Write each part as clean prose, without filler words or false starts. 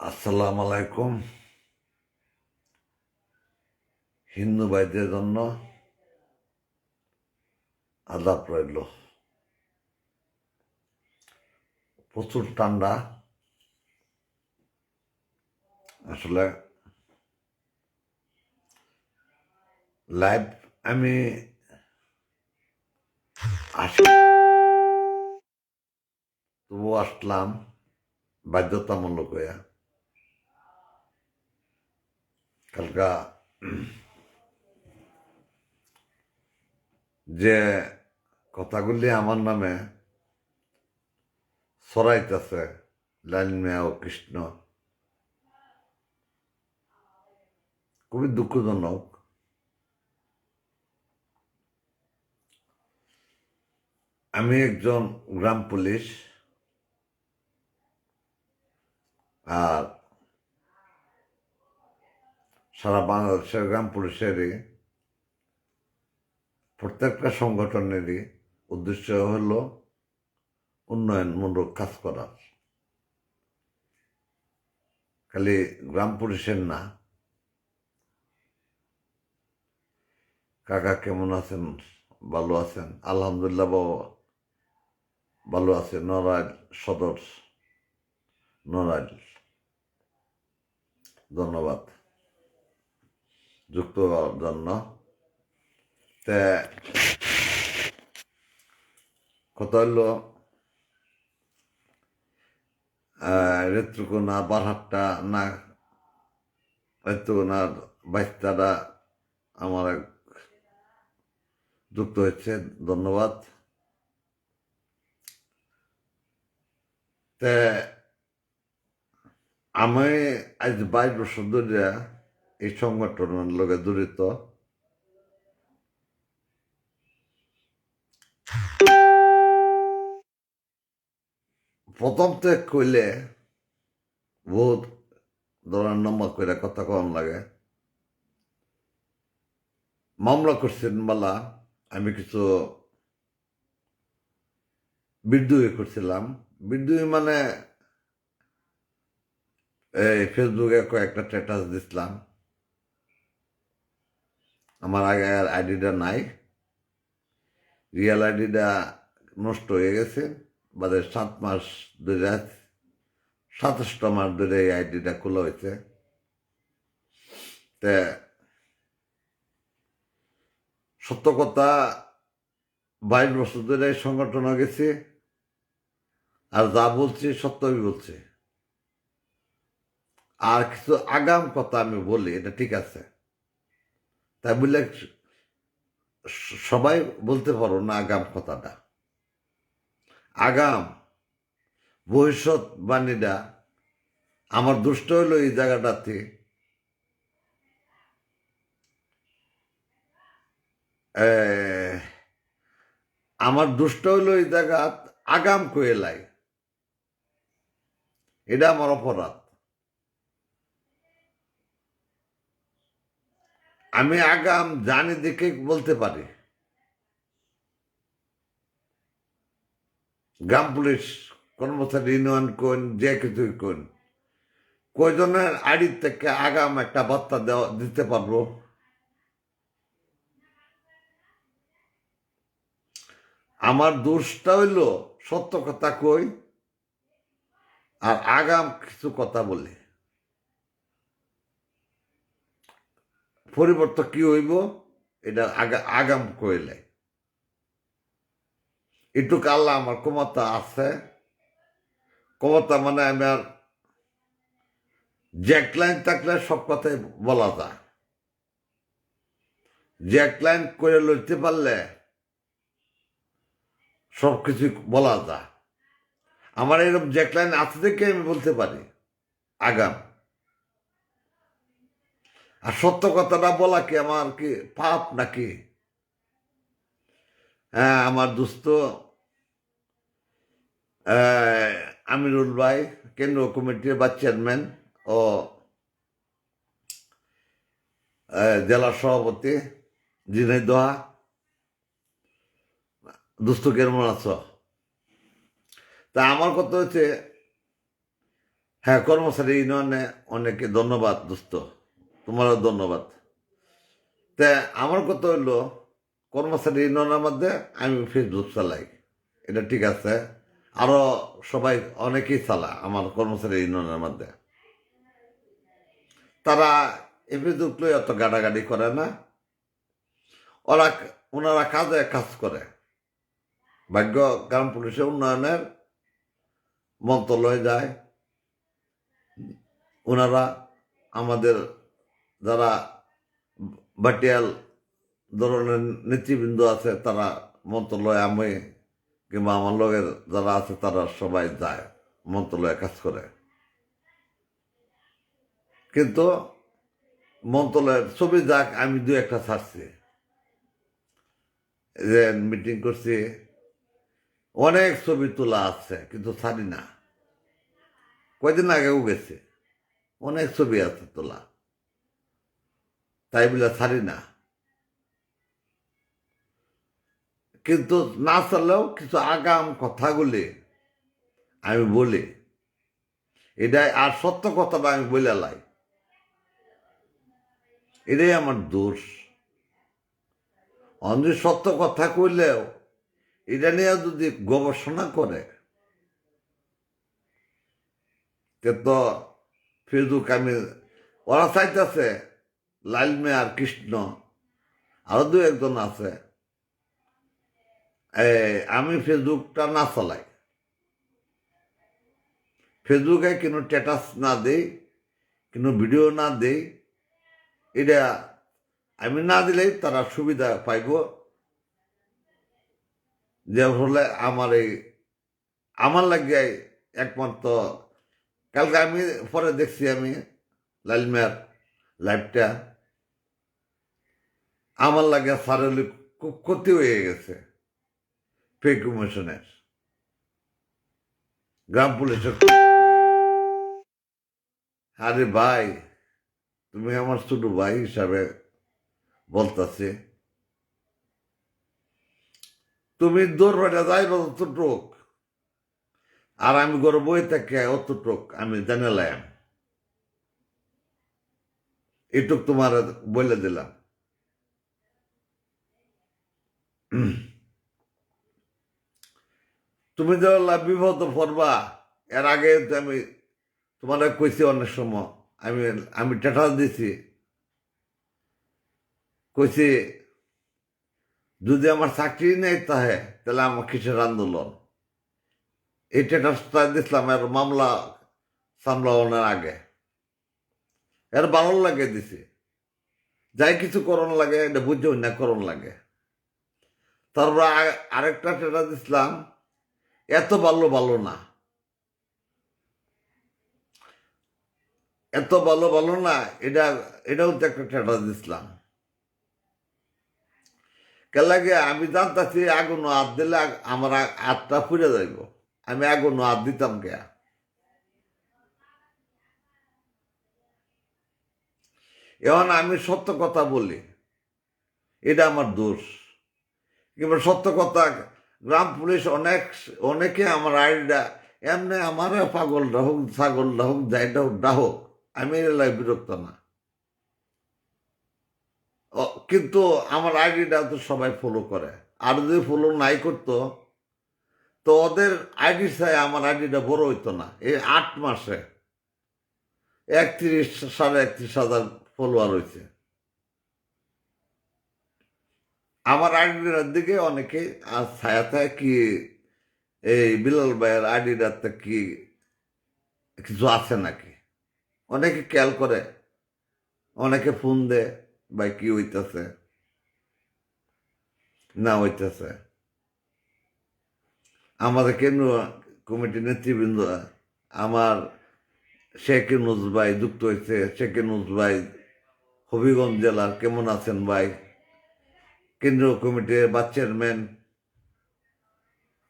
আসসালামু আলাইকুম। হিন্দু ভাইদের জন্য আদাব রইল। প্রচুর ঠান্ডা। আসলে লাইভ আমি আসি, তবু আসলাম বাধ্যতামূলক হয়ে। কালকা যে কথাগুলি আমার নামে ছড়াইতেছে লাইন মিয়া ও কৃষ্ণ, খুবই দুঃখজনক। আমি একজন গ্রাম পুলিশ, আর সারা বাংলাদেশের গ্রাম পুলিশেরই প্রত্যেকটা সংগঠনেরই উদ্দেশ্য হলো উন্নয়নমূলক কাজ করার। খালি গ্রাম পুলিশের না। কাকা কেমন আছেন? ভালো আছেন? আলহামদুলিল্লাহ বাবা ভালো আছে। নড়াইল সদর, নড়াইল। ধন্যবাদ যুক্ত হওয়ার জন্য। তে কথা হইল রেত্রকোনা বারহাট্টা না, রেত্রকোনার বাইস্তারা আমার এক যুক্ত হয়েছে, ধন্যবাদ। তে আমি আজ 22 বছর ধরে এই সংগঠনের লগে জড়িত। প্রথম তো কইলে বহুত ধরনের নম্বর করে কথা কম লাগে। মামলা করছেন মালা, আমি কিছু বিদ্রোহী করছিলাম। বিদ্রোহী মানে এই ফেসবুকে কয়েকটা স্ট্যাটাস দিছিলাম। আমার আগে আইডিটা নাই, রিয়েল আইডিটা নষ্ট হয়ে গেছে। বাদে 7 মাস ধরে, 27টা মাস ধরে এই আইডিটা খোলা হয়েছে। তে সত্য কথা, 22 বছর ধরে এই সংগঠনে গেছি, আর যা বলছি সত্যই বলছি। আর কিছু আগাম কথা আমি বলি, এটা ঠিক আছে, তাই বললে সবাই বলতে পারো না আগাম কথাটা। আগাম ভবিষ্যৎবাণীটা আমার দুষ্ট হইল এই জায়গাটাতে। আমার দুষ্ট হইল এই জায়গা আগাম কইলাই, এটা আমার অপরাধ। আমি আগাম জানি দেখে বলতে পারি। গ্রাম পুলিশ কর্মচারী ইউনিয়ন কোন, যে কিছুই কোন, কয়জনের আড়ির থেকে আগাম একটা বার্তা দিতে পারবো? আমার দোষটা হইল সত্য কথা কই আর আগাম কিছু কথা বলি। পরিবর্তন কি হইব এটা আগাম কইলে। একটু আল্লাহ আমার ক্ষমতা আছে। ক্ষমতা মানে আমার জ্যাকলাইন থাকলে সব কথাই বলা যায়। জ্যাকলাইন করে লইতে পারলে সব কিছু বলা যায়। আমার এরকম জ্যাকলাইন আছে দেখে আমি বলতে পারি আগাম। আর সত্য কথাটা বলা কি আমার কি পাপ নাকি? হ্যাঁ, আমার দোস্ত আমিরুল ভাই, কেন্দ্রীয় কমিটির ভাইস চেয়ারম্যান ও জেলা সভাপতি ঝিনাইদহ, দোস্ত কেমন আছো? তা আমার কথা হচ্ছে, হ্যাঁ, কর্মচারী ইউনিয়নে অনেকে ধন্যবাদ দোস্ত, তোমারও ধন্যবাদ। তা আমার কথা হইলো, কর্মচারী ইউনিয়নের মধ্যে আমি ফেসবুক চালাই, এটা ঠিক আছে। আরো সবাই অনেকেই চালায় আমার কর্মচারী ইউনিয়নের মধ্যে। তারা এই ফেসবুক লই অত গাড়াগাড়ি করে না। ওরা ওনারা কাজে কাজ করে। ভাগ্য গ্রাম পুলিশের উন্নয়নের মন্ত্রণালয়ে যায়, ওনারা আমাদের যারা বাটিয়াল ধরনের নেতৃবৃন্দ আছে তারা মন্ত্রণালয়ে, আমি কিংবা আমার লগের যারা আছে তারা সবাই যায় মন্ত্রণালয়ে কাজ করে। কিন্তু মন্ত্রণালয়ের ছবি যাক, আমি দু একটা ছাড়ছি, যে মিটিং করছি, অনেক ছবি তোলা আছে কিন্তু ছাড়ি না। কয়দিন আগেও গেছে, অনেক ছবি আছে তোলা, তাই বলে ছাড়ি না। কিন্তু না চালেও কিছু আগাম কথাগুলি আমি বলি, এটাই আর সত্য কথাটা আমি বলে লাই, এটাই আমার দোষ। অন্য সত্য কথা কইলেও এটা নিয়ে যদি গবেষণা করে, তো ফেসবুক আমি, ওরা চাইতেছে লাল মেয়ার কৃষ্ণ আরো দু একজন আছে, আমি ফেসবুকটা না চালাই, ফেসবুকে কোনো স্ট্যাটাস না দেই, কোনো ভিডিও না দেই। এটা আমি না দিলেই তারা সুবিধা পাইব, যে হলে আমার লাগে একমাত্র। কালকে আমি পরে দেখছি, আমি লালমিয়ার লাইভটা, আমার লাগে সারলি খুব ক্ষতি হয়ে গেছে পে কমিশনের, গ্রাম পুলিশের। আরে ভাই, তুমি আমার ছোট ভাই হিসাবে বলতেছি, তুমি দৌড় যাইব অতটুক, আর আমি ঘরে বই থেকে অতটুক আমি জানালাম, এটুক তোমার বলে দিলাম। তুমি যে বিপদ পড়বা, এর আগে তো আমি তোমার কইছি অনেক সময়, আমি আমি স্ট্যাটাস দিছি, কইছি যদি আমার চাকরি নেই তাহে তাহলে আমার কিসের আন্দোলন। এই স্ট্যাটাসটা দিছিলাম এর মামলা সামলানোর আগে, এর ভালো লাগে দিছি, যাই কিছু করণ লাগে এটা বুঝে না করণ লাগে। তারপর আরেকটা স্ট্যাটাস দিছিলাম, এত ভালো ভালো না, এত ভালো ভালো না, এটাও তো একটা স্ট্যাটাস দিছিলাম। কে লাগে আমি জানতাছি আগুন হাত দিলে আমার হাতটা ফুরে যাইব, আমি আগুন হাত দিতাম কে। এখন আমি সত্য কথা বলি, এটা আমার দোষ। কিংবা সত্য কথা, গ্রাম পুলিশ অনেকে আমার আইডিয়া এমনি আমার পাগলটা হোক, ছাগলটা হোক, যাইটা হোক, হোক, আমি এলাই বিরক্ত না। কিন্তু আমার আইডিটা তো সবাই ফলো করে, আর যদি ফলো নাই করতো তো ওদের আইডি চাই আমার আইডিটা বড় হইতো না। এই 8 মাসে 31,000 ফলোয়ার হয়েছে। আমার আইডিটার দিকে অনেকে ছায়া থায় কি, এই বিলাল ভাইয়ের আইডিটাতে কি কিছু আছে নাকি, অনেকে খেয়াল করে, অনেকে ফোন দেয়, ভাই কি হইতেছে না হইতেছে। আমাদের কেন্দ্রীয় কমিটির নেতৃবৃন্দ, আমার শেখ ইউনূস ভাই যুক্ত হয়েছে। শেখ ইউনূস ভাই হবিগঞ্জ জেলার, কেমন আছেন ভাই? কেন্দ্রীয় কমিটির বা চেয়ারম্যান,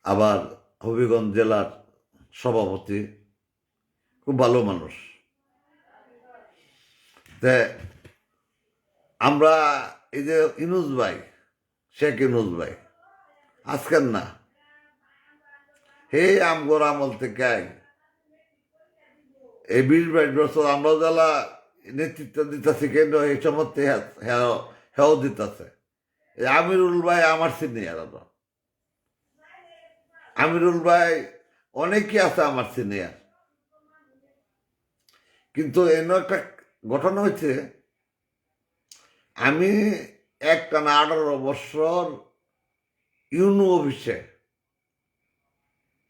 আবার হবিগঞ্জ জেলার সভাপতি, খুব ভালো মানুষ। তে আমরা এই যে ইউনূস ভাই, শেখ ইউনূস ভাই আজকের না, হে আমগোর আমল থেকে এই 20-22 বছর আমরা যারা নেতৃত্ব দিতেছি কেন্দ্র এই সময় হেও দিতেছে। আমিরুল ভাই আমার সিনিয়র, আমিরুল ভাই অনেকেই আছে আমার সিনিয়র, কিন্তু এমন একটা ঘটনা হয়েছে, আমি একটানা 18 বছর ইউনো অফিসে,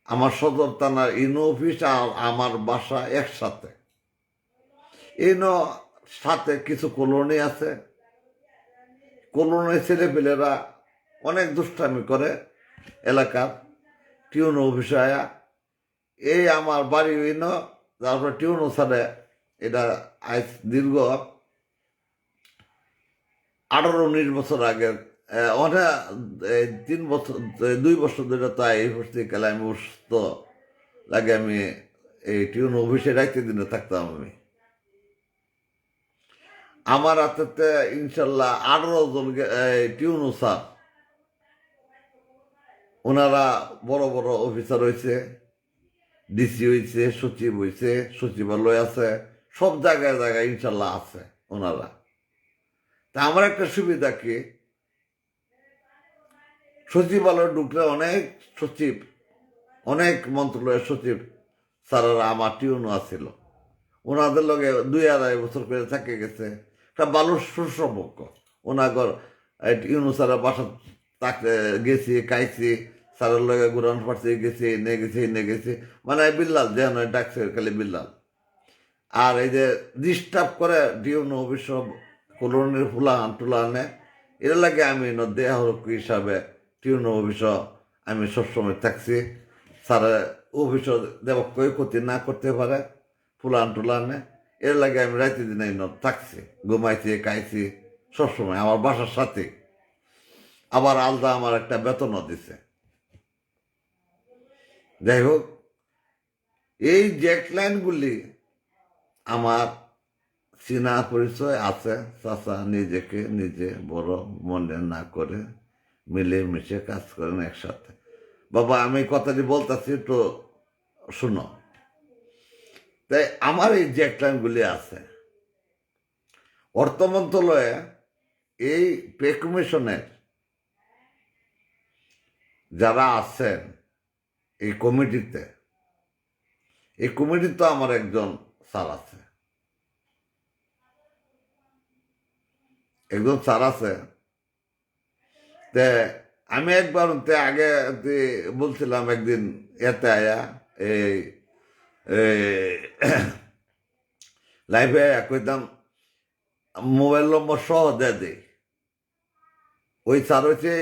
আমার সদর থানার ইউনো অফিস আর আমার বাসা একসাথে। ইউনো সাথে কিছু কলোনি আছে, কলোনির ছেলেপেলেরা অনেক দুষ্টামি করে এলাকার টিউনো অফিসে আয়া। এই আমার বাড়ি ইউনো, তারপরে টিউনো সাথে এটা আজ দীর্ঘ 18-19 বছর আগের, অনেক 3 বছর 2 বছর ধরে তাই এই পরিস্থিতিকালে আমি অসুস্থ লাগে, আমি এই টিউন অফিসে রাইতে দিনে থাকতাম। আমি আমার হাতে ইনশাল্লাহ 18 জন টিউনো স্যার, ওনারা বড় বড় অফিসার হয়েছে, ডিসি হয়েছে, সচিব হয়েছে, সচিবালয় আছে, সব জায়গায় জায়গায় ইনশাল্লাহ আছে ওনারা। তা আমার একটা সুবিধা কি, সচিবালয় ঢুকলে অনেক সচিব, অনেক মন্ত্রণালয়ের সচিব স্যারেরা আমার টিউনও আছিল, ওনাদের লগে 2-2.5 বছর করে থেকে গেছে, একটা ভালো সুসম্পর্ক। ওনাগর ইউনু স্যারের বাসা থাকতে গেছি, খাইছি, স্যারের লগে ঘুরান পারছি, গেছি এনে গেছি, মানে বিল্লাল যেন ডাকছে খালি বিল্লাল। আর এই যে ডিস্টার্ব করে টিউন অফিস কলোনির ফুলাহান টুলাহানে, এর লাগে আমি দেহরক্ষ হিসাবে টিউন অফিস আমি সবসময় থাকছি। স্যারে অফিস দেব ক্ষতি না করতে পারে ফুলান টুলানে, এর লাগে আমি রাইতে দিনে থাকছি, ঘুমাইছি, খাইছি সবসময় আমার বাসার সাথে। আবার আলাদা আমার একটা বেতনও দিছে। যাই হোক, এই জেটলাইনগুলি আমার চীনা পরিচয় আছে। চাচা নিজেকে নিজে বড় মনে না করে মিলেমিশে কাজ করেন একসাথে। বাবা আমি কথাটি বলতেছি তো শুনো। তাই আমার এই জেটলাইনগুলি আছে। অর্থ মন্ত্রণালয়ে এই পে কমিশনের যারা আছেন এই কমিটিতে, এই কমিটিতে আমার একজন স্যার আছে, একজন স্যার আছে। তে আমি একবার আগে বলছিলাম একদিন এতে আয়া এই লাইভে কইতাম মোবাইল নম্বর সহ দেয়। ওই স্যার হচ্ছে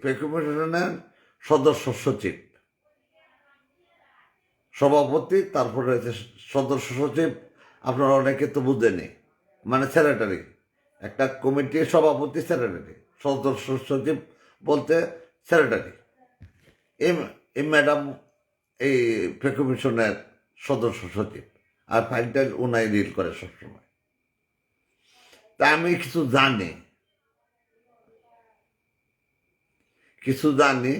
পে কমিশনের সদস্য সচিব, সভাপতি, তারপরে হচ্ছে সদস্য সচিব। আপনারা অনেকে তো বুঝেনি, মানে সেক্রেটারি, একটা কমিটির সভাপতি সেক্রেটারি, সদস্য সচিব বলতে সেক্রেটারি। এই ম্যাডাম এই পে কমিশনের সদস্য সচিব, আর ফাইলটাইল ওনাই রিল করে সবসময়। তা আমি কিছু জানি,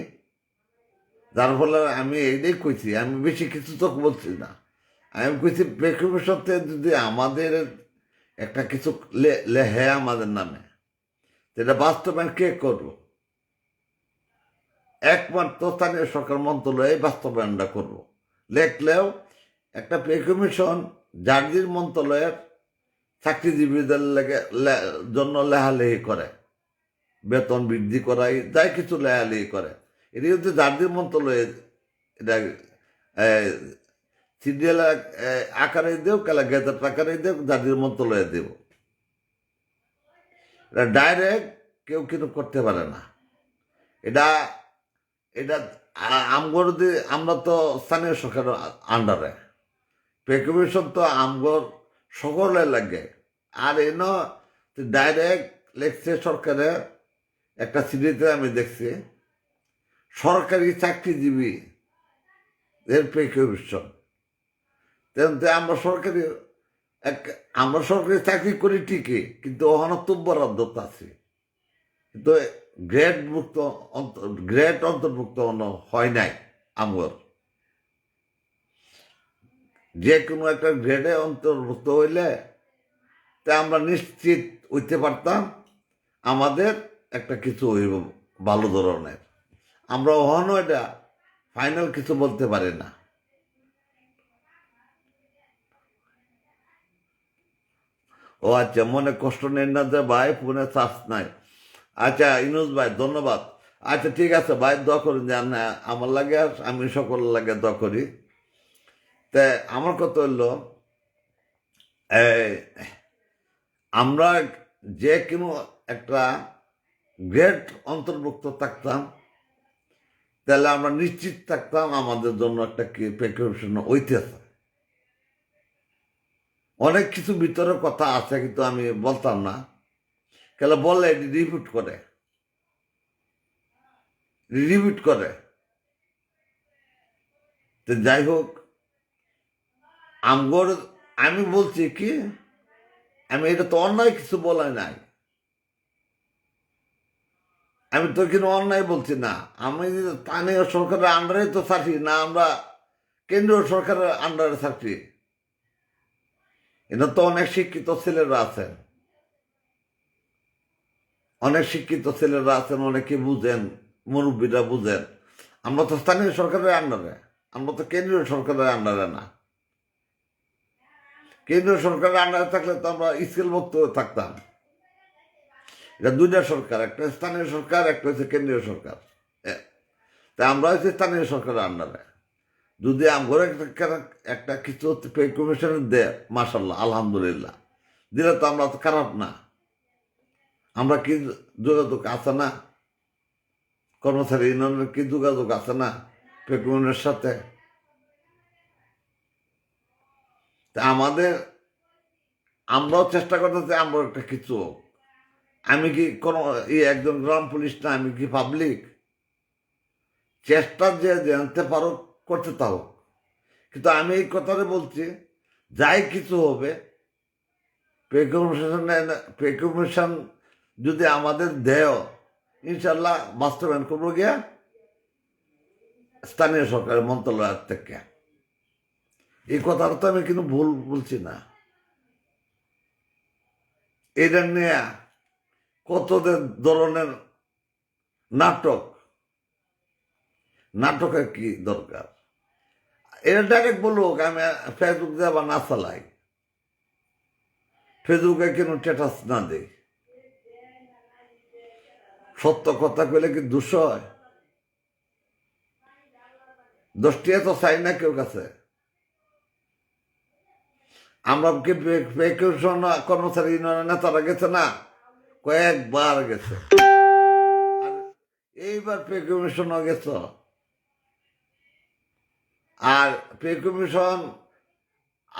যার ফলে আমি এইটাই কইছি, আমি বেশি কিছু তো বলছি না। আমি কইছি পে কমিশন থেকে যদি আমাদের একটা কিছু লেহে আমাদের নামে, সেটা বাস্তবায়ন কে করবো? একমাত্র স্থানীয় সরকার মন্ত্রণালয় বাস্তবায়নটা করবো। লেখলেও একটা পে কমিশন জার্জির মন্ত্রণালয়ের চাকরিজীবীদের জন্য লেহালেহি করে, বেতন বৃদ্ধি করাই যাই কিছু লেহালেহি করে, এটি হচ্ছে জার্জির মন্ত্রণালয়ে। এটা সিরিয়াল আকারে দেও, কেলা গেজেট আকারে দেও, জার্জির মন্ত্রণালয়ে দেব। এটা ডাইরেক্ট কেউ কিন্তু করতে পারে না। এটা এটা আমরা তো স্থানীয় সরকার আন্ডারে, পে কমিশন তো আমগর সকলে লাগে। আর ডাইরেক্ট লেখছে সরকারের একটা সিডিতে আমি দেখছি, সরকারি চাকরিজীবী এর পে কমিশন। আমরা সরকারি চাকরি করি ঠিকই, কিন্তু অনতব্য বরাদ্দত আছি, কিন্তু গ্রেড অন্তর্ভুক্ত হয় নাই আমগর। যে কোনো একটা গ্রেডে অন্তর্ভুক্ত হইলে তা আমরা নিশ্চিত হইতে পারতাম আমাদের একটা কিছু হইব ভালো ধরনের। আমরা ওখানেও এটা ফাইনাল কিছু বলতে পারি না। ও আচ্ছা, মনে কষ্ট নেন না যে ভাই, ফোনে চার্জ নাই। আচ্ছা ইনুস ভাই, ধন্যবাদ। আচ্ছা ঠিক আছে ভাই, দোয়া করেন যে আমার লাগে আর আমি সকলের লাগে দোয়া করি। তা আমার কথা হইলো, এই, আমরা যে কোনো একটা গ্রেড অন্তর্ভুক্ত থাকতাম, তাহলে আমরা নিশ্চিত থাকতাম আমাদের জন্য একটা কি প্রিপারেশন হইতেছে। অনেক কিছু ভিতরে কথা আছে, কিন্তু আমি বলতাম না, কেন বললে রিপিট করে রিপিট করে। তো যাই হোক, আমগর আমি বলছি কি, আমি এটা তো অন্যায় কিছু বলাই নাই, আমি তো কিন্তু অন্যায় বলছি না। আমি স্থানীয় সরকারের আন্ডারে তো থাকি না, আমরা কেন্দ্রীয় সরকারের আন্ডারে থাকি। এটা তো অনেক শিক্ষিত ছেলেরা আছেন, অনেক শিক্ষিত ছেলেরা আছেন, অনেকে বুঝেন, মুরব্বীরা বুঝেন। আমরা তো স্থানীয় সরকারের আন্ডারে, আমরা তো কেন্দ্রীয় সরকারের আন্ডারে না। কেন্দ্রীয় সরকারের আন্ডারে থাকলে তো আমরা স্কেলভুক্ত থাকতাম। এটা দুইটা সরকার, একটা স্থানীয় সরকার, একটা হচ্ছে কেন্দ্রীয় সরকার। তা আমরা হচ্ছে স্থানীয় সরকারের আন্ডারে। যদি আমগর একটা কিছু পে কমিশনের দেয়, মাসাল্লাহ আলহামদুলিল্লাহ, দিলে তো আমরা তো খারাপ না। আমরা কি যোগাযোগ আছে না, কর্মচারী ইউনিয়নের কি যোগাযোগ আছে না পে কমিশনের সাথে? তা আমরাও চেষ্টা করতেছি আমরা একটা কিছু হোক। আমি কি কোনো একজন গ্রাম পুলিশ না, আমি কি পাবলিক? চেষ্টা যে জানতে পারো করতে তাও, কিন্তু আমি এই কথাটা বলছি, যাই কিছু হবে পে কমিশন যদি আমাদের দেয়, ইনশাল্লাহ বাস্তবায়ন করবো গিয়া স্থানীয় সরকারের মন্ত্রণালয় থেকে। এই কথাটা তো আমি কিন্তু ভুল বলছি না। এটা নিয়ে কত ধরনের নাটকের কি দরকার? এটা ডাইরেক্ট বলুক, আমি ফেসবুক দিয়ে আবার না চালাই, ফেসবুকে কেন স্ট্যাটাস না দেই। সত্য কথা কইলে কি দোষ হয়? দোষটিয়া তো চাই না কেউ কাছে। আমরা কি কর্মচারী ইউনিয়নের নেতারা গেছে না, কয়েকবার গেছে। আর এইবার পে কমিশনও গেছ, আর পে কমিশন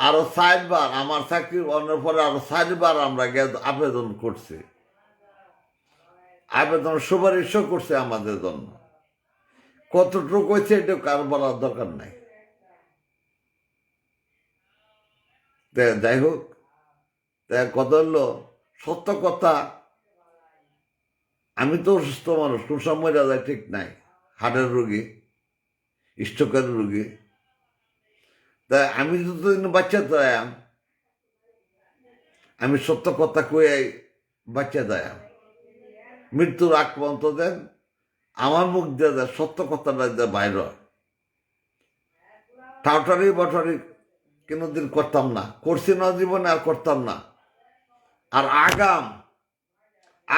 আরো 4বার, আমার চাকরি অন্যের পরে আরো 4বার আমরা আবেদন করছি, আবেদন সুপারিশও করছে আমাদের জন্য। কতটুকু হয়েছে এটা কারো বলার দরকার নাই। যাই হোক, কথা হলো সত্য কথা, আমি তো অসুস্থ মানুষ, কোন সময় রাজা ঠিক নাই, হার্টের রোগী, স্ট্রোকের রোগী। তা আমি যতদিন বাচ্চা দায়াম, আমি সত্য কথা কয়ে বাচ্চা দায়াম, মৃত্যুর আগ পর্যন্ত দেন আমার মুখ দিয়ে দেয় সত্য কথাটা দেয় বাইর। টাউটারি বটারি কোনোদিন করতাম না, করছি না জীবনে, আর করতাম না। আর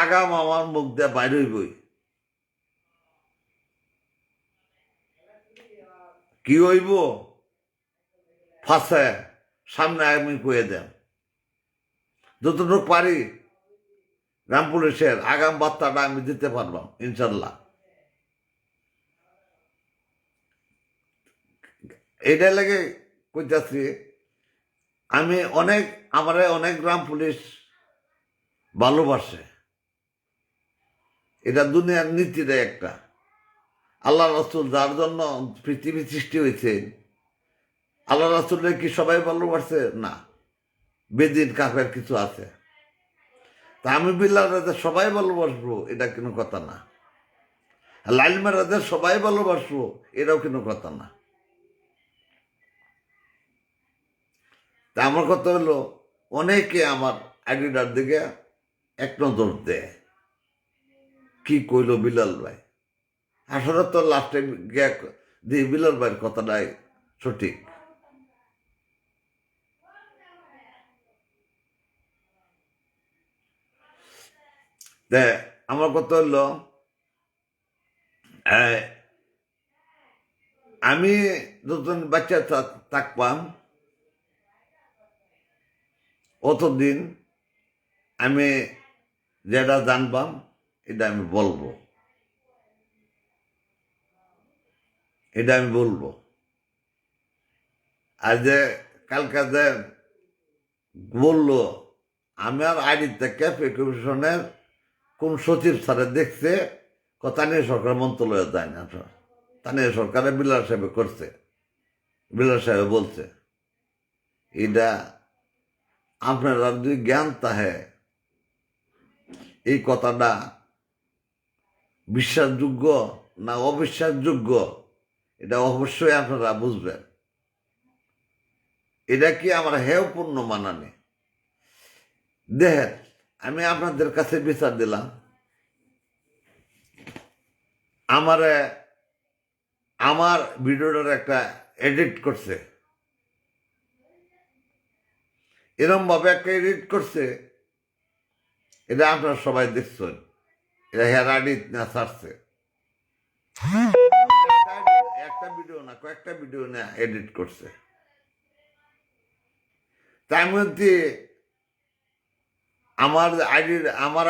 আগাম আমার মুখ দিয়ে বাইর হইবই। কি হইব ফাঁসে সামনে আমি কয়ে দেন, যতটুকু পারি গ্রাম পুলিশের আগাম বার্তাটা আমি দিতে পারলাম ইনশাল্লাহ। এইটা লেগে কইতাছি, আমি আমার অনেক গ্রাম পুলিশ ভালোবাসে। এটা দুনিয়ার নীতিরে একটা। আল্লাহ রাসূল যার জন্য পৃথিবী সৃষ্টি হয়েছে, আল্লাহ রাসূলের কি সবাই ভালোবাসে? না, বেদিন কাফের কিছু আছে। তা আমি বিল্লাহ রাজা সবাই ভালোবাসবো, এটা কোনো কথা না। লাইলমা রাজা সবাই ভালোবাসবো, এটাও কোনো কথা না। তা আমার কথা হলো অনেকে আমার আইডিটার দিকে এক নজর দেয়, কি কইল বিলাল ভাই। আসলে তো লাস্টে গিয়ে দিয়ে বিলাল ভাইয়ের কথাটাই সঠিক। আমার কথা হলো আমি যতদিন বাচ্চা থাকতাম অতদিন আমি যেটা জানবাম এটা আমি বলবো, এটা আমি বলবো। আর যে কালকে যে বললো আমার আইডি থেকে পে কমিশনের কোন সচিব স্যারে দেখছে কথা নিয়ে সরকার মন্ত্রণালয়ে যায় না, তা নিয়ে সরকারের বিলাল সাহেব করছে, বিলাল সাহেব বলছে এটা আপনারা যদি জ্ঞান তাহে এই কথাটা বিশ্বাসযোগ্য না অবিশ্বাসযোগ্য এটা অবশ্যই আপনারা বুঝবেন। এটা কি আমার হেয়পূর্ণ মানানি? দেখেন, আমি আপনাদের কাছে বিচার দিলাম, আমার ভিডিওটার একটা এডিট করছে, এরম ভাবে একটা এডিট করছে, এটা আপনারা সবাই দেখছেন, এটা হেয়ার এডিট না ছাড়ছে, একটা ভিডিও না কয়েকটা ভিডিও না এডিট করছে। তার মধ্যে আমার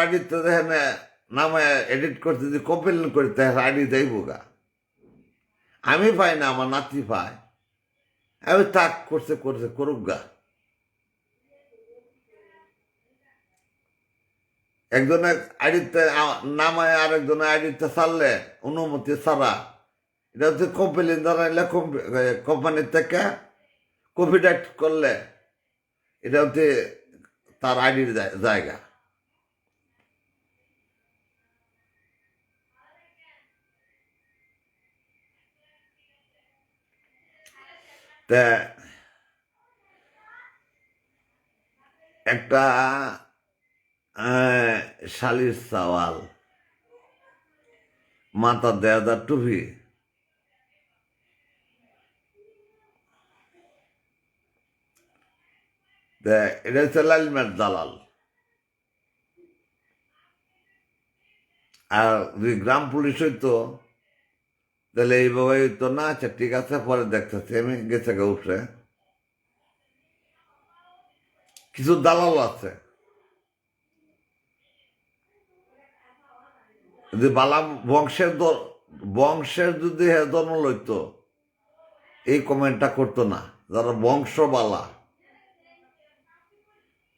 আইডি তো দেখেন নামে এডিট করতে যদি কমপ্লেন করি তাহলে আইডি যাইব গা, আমি পাই না, আমার নাতি পাই, আমি তাক করছে করুক গা। একজনের আইডিতে নামায় আরেকজনের আইডিতে ছাড়লে অনুমতি ছাড়া এটা হচ্ছে কমপ্লেন জানাইলে কোম্পানির থেকে কপিরাইট করলে এটা হচ্ছে তার আইডির জায়গা। তা একটা শালির সওয়াল, মাথা দেয়াদার টুপি, এটা হচ্ছে লালমের দালাল। আর যদি গ্রাম পুলিশ হইতো তাহলে এইভাবে হইতো না। আচ্ছা ঠিক আছে, পরে দেখতেছি আমি, গেছে গে উঠে কিছু দালাল আছে, যদি বালা বংশের যদি জন্ম লইতো এই কমেন্টটা করতো না। যারা বংশ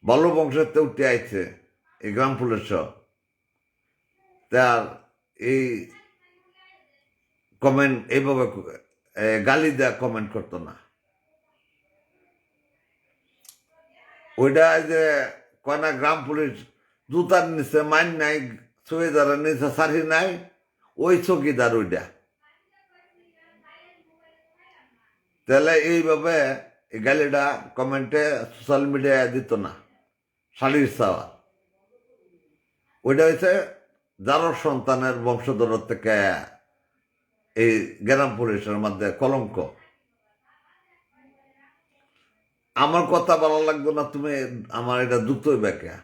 ভালো বংশের তে উঠে আইছে এই গ্রাম পুলিশ, তার এই কমেন্ট এইভাবে গালি দেওয়া কমেন্ট করতো না। ওইটা যে কয়না গ্রাম পুলিশ জুতার নিচে মাইন নাই, চৌকিদারের নিচে সারি নাই, ওই চৌকিদার ওইটা। তাহলে এইভাবে এই গালিটা কমেন্টে সোশ্যাল মিডিয়ায় দিত না। শালির চাওয়া ওইটা হয়েছে যারো সন্তানের বংশধর থেকে এই গ্রাম পুলিশের মধ্যে কলঙ্ক। আমার কথা ভালো লাগবে না, তুমি আমার এটা দুটোই ব্যাখ্যা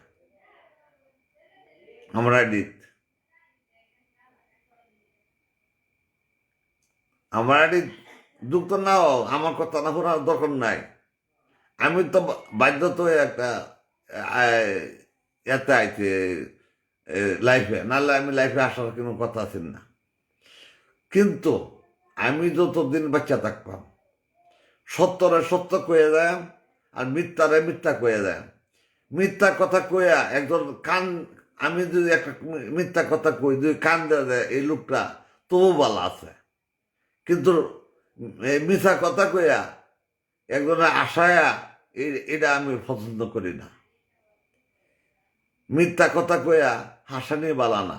আমার আইডি যুক্ত নাও, আমার কথা না শোনার দরকার নাই। আমি তো বাধ্য তো একটা এতে আইছে লাইফে, নাহলে আমি লাইফে আসার কোনো কথা আছে না। কিন্তু আমি যতদিন বাচ্চা থাকতাম সত্যরে সত্য কয়ে দেয় আর মিথ্যারে মিথ্যা কয়ে দেয়। মিথ্যা কথা কইয়া একজন কান, আমি যদি একটা মিথ্যা কথা কই যদি কান দেওয়া দেয় এই লোকটা তবু ভালো আছে, কিন্তু মিথ্যা কথা কইয়া একজনের আশায়া এটা আমি পছন্দ করি না। মিথ্যা কথা কইয়া হাসা নিয়ে বালা না,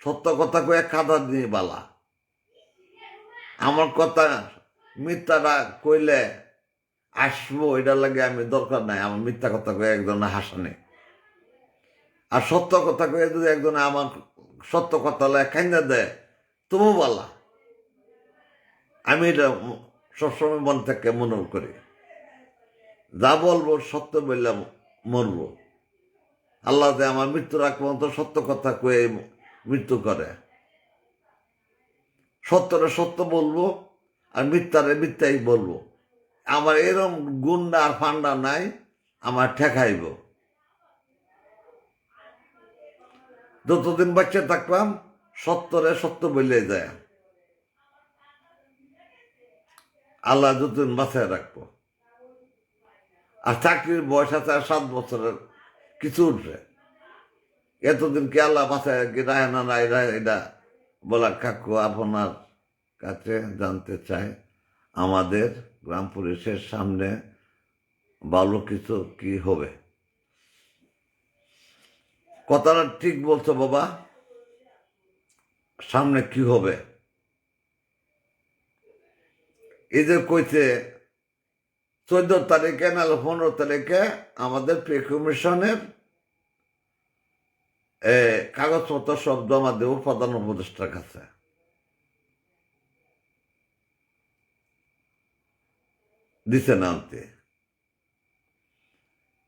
সত্য কথা কইয়া কাদা নিয়ে বালা। আমার কথা মিথ্যাটা কইলে আসবো, এটার লাগে আমি দরকার নাই আমার মিথ্যা কথা কয়ে একজনে হাসানে। আর সত্য কথা কয়ে যদি একজনে আমার সত্য কথা লাগে খাইনা দেয় তবু বলা, আমি এটা সবসময় মন থেকে মনে করি, যা বলবো সত্য বললাম মরবো। আল্লাহ যে আমার মৃত্যুর আগ পর্যন্ত সত্য কথা কয়ে মৃত্যু করে। সত্যরে সত্য বলবো আর মিথ্যারে মিথ্যাই বলবো। আমার এরম গুন্ডা আর ফান্ডা নাই আমার ঠেকাইব। যতদিন বাচ্চা থাকলাম সত্যরে সত্য বললে যায়, আল্লাহ যতদিন বাঁচায় রাখবো। আর চাকরির বয়স আছে আর 7 বছরের কিছু উঠবে, এতদিন কি আল্লাহ বাঁচায় কি রায় না রায় রায়, এটা বলা কাকু আপনার কাছে জানতে চাই আমাদের গ্রাম পুলিশের সামনে ভালো কিছু কি হবে। কথাটা ঠিক বলছো বাবা, সামনে কি হবে? এই যে কইছে 14 তারিখে নাহলে 15 তারিখে আমাদের পে কমিশনের কাগজপত্র সব জমা দেব প্রধান উপদেষ্টার কাছে। দিছে না আনতে,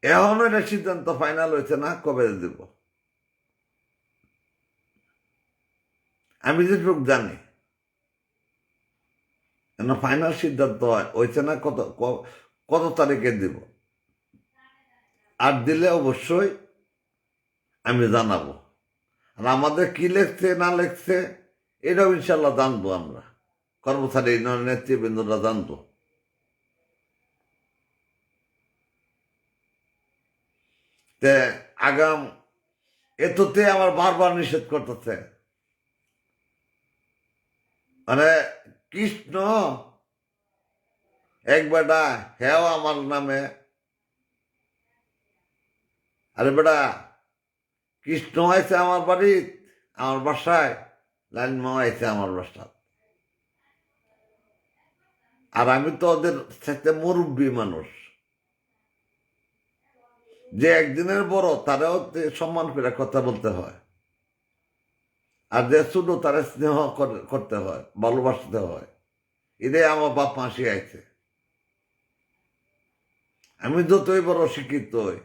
এখনো এটা সিদ্ধান্ত ফাইনাল হয়েছে না কবে দেব। আমি যেটুকু জানি ফাইনাল সিদ্ধান্ত হয়েছে না কত কত তারিখে দিব, আর দিলে অবশ্যই আমি জানাবো। আর আমাদের কি লেখছে না লেখছে এটাও ইনশাল্লাহ জানবো, আমরা কর্মচারী নেতৃবৃন্দরা জানবো। তে আগাম এততে আমার বারবার নিষেধ করতেছে, মানে কৃষ্ণ এক বেটা হেও আমার নামে, আরে বেটা কৃষ্ণ আইছে আমার বাড়ি আমার বাসায়, লাইন মা আইছে আমার বাসায়, আর আমি তো ওদের সাথে মুরব্বী মানুষ, যে একদিনের বড় তারাও সম্মান করে কথা বলতে হয়, আর যে ছোট তারা স্নেহ করতে হয়, ভালোবাসতে হয়। এটাই আমার বাপ মা শিখাইছে। আমি যতই বড় শিক্ষিত হই,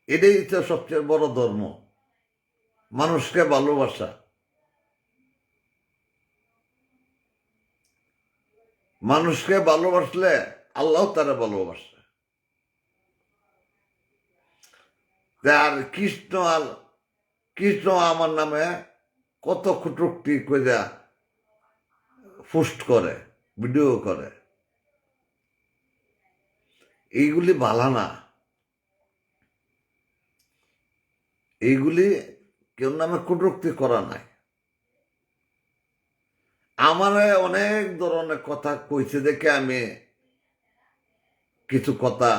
এটাই তো সবচেয়ে বড় ধর্ম, মানুষকে ভালোবাসা। মানুষকে ভালোবাসলে আল্লাহ তারা ভালোবাসে। আর কৃষ্ণ আমার নামে কত কুটুক্তি করে পোস্ট করে, ভিডিও করে, এইগুলি ভালো না। এইগুলি কেউ নামে কটূক্তি করা নাই। আমার অনেক ধরনের কথা কইছে দেখে আমি কিছু কথা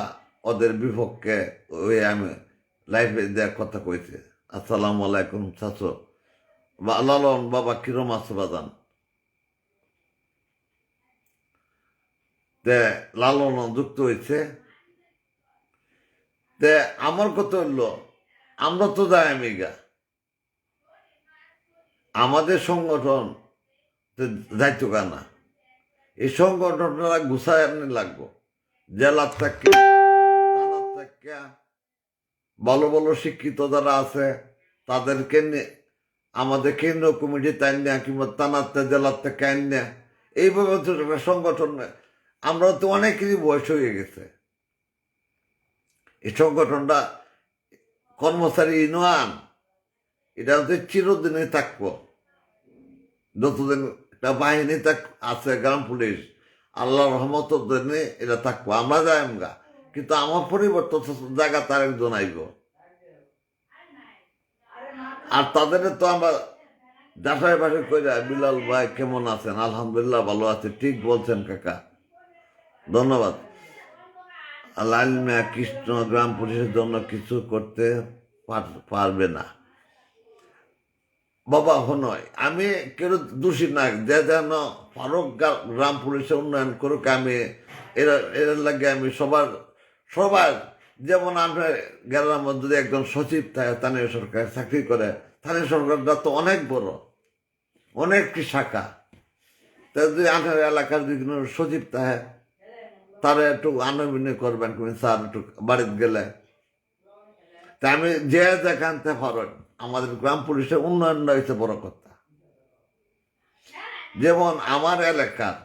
ওদের বিপক্ষে ওই আমি লাইফে দেওয়ার কথা কইছে। আসসালামু আলাইকুম চাচো, লালন বাবা কিরম আছো বাজান। তে লালন যুক্ত হয়েছে। তে আমার কথা হইল আমরা তো যাই আমেরিকা, আমাদের সংগঠন যাইতো কেনা, এই সংগঠনটা গুছায় আনতে লাগবো। জেলার থেকে থানার থেকে ভালো ভালো শিক্ষিত যারা আছে তাদেরকে আমাদের কেন্দ্র কমিটি তাই না কিংবা থানাতে জেলার থেকে আইন না, এইভাবে সংগঠন। আমরা তো অনেকেরই বয়স হয়ে গেছে, এই সংগঠনটা কর্মচারী ইউনিয়ন এটা হচ্ছে চিরদিনই থাকবো, যতদিন একটা বাহিনী আছে গ্রাম পুলিশ, আল্লাহ রহমত দিনে এটা থাকবো। আমরা যাই আমরা, কিন্তু আমার পরিবর্তন জায়গা তার একজন আইব, আর তাদের তো আমরা যাচাই বাসাই করে। বিলাল ভাই কেমন আছেন? আলহামদুলিল্লাহ ভালো আছে। ঠিক বলছেন কাকা, ধন্যবাদ। লাইন মিয়া কৃষ্ণ গ্রাম পুলিশের জন্য কিছু করতে পারবে না বাবা। নয় আমি কেউ দোষী না, যে যেন ফারুক গ্রাম পুলিশের উন্নয়ন করুক আমি এর লাগে আমি সবার যেমন আপনার গ্রামের যদি একজন সচিব থাকে স্থানীয় সরকার চাকরি করে, স্থানীয় সরকারটা তো অনেক বড়, অনেকটি শাখা। তা যদি আপনার এলাকার যদি কোনো সচিব থাকে, তারা একটু আনবিনয় করবেন কোন স্যার একটু বাড়িতে গেলে। তা আমি যে দেখানতে পারেন আমাদের গ্রাম পুলিশের উন্নয়নটা হয়েছে বড় কথা। যেমন আমার এলাকার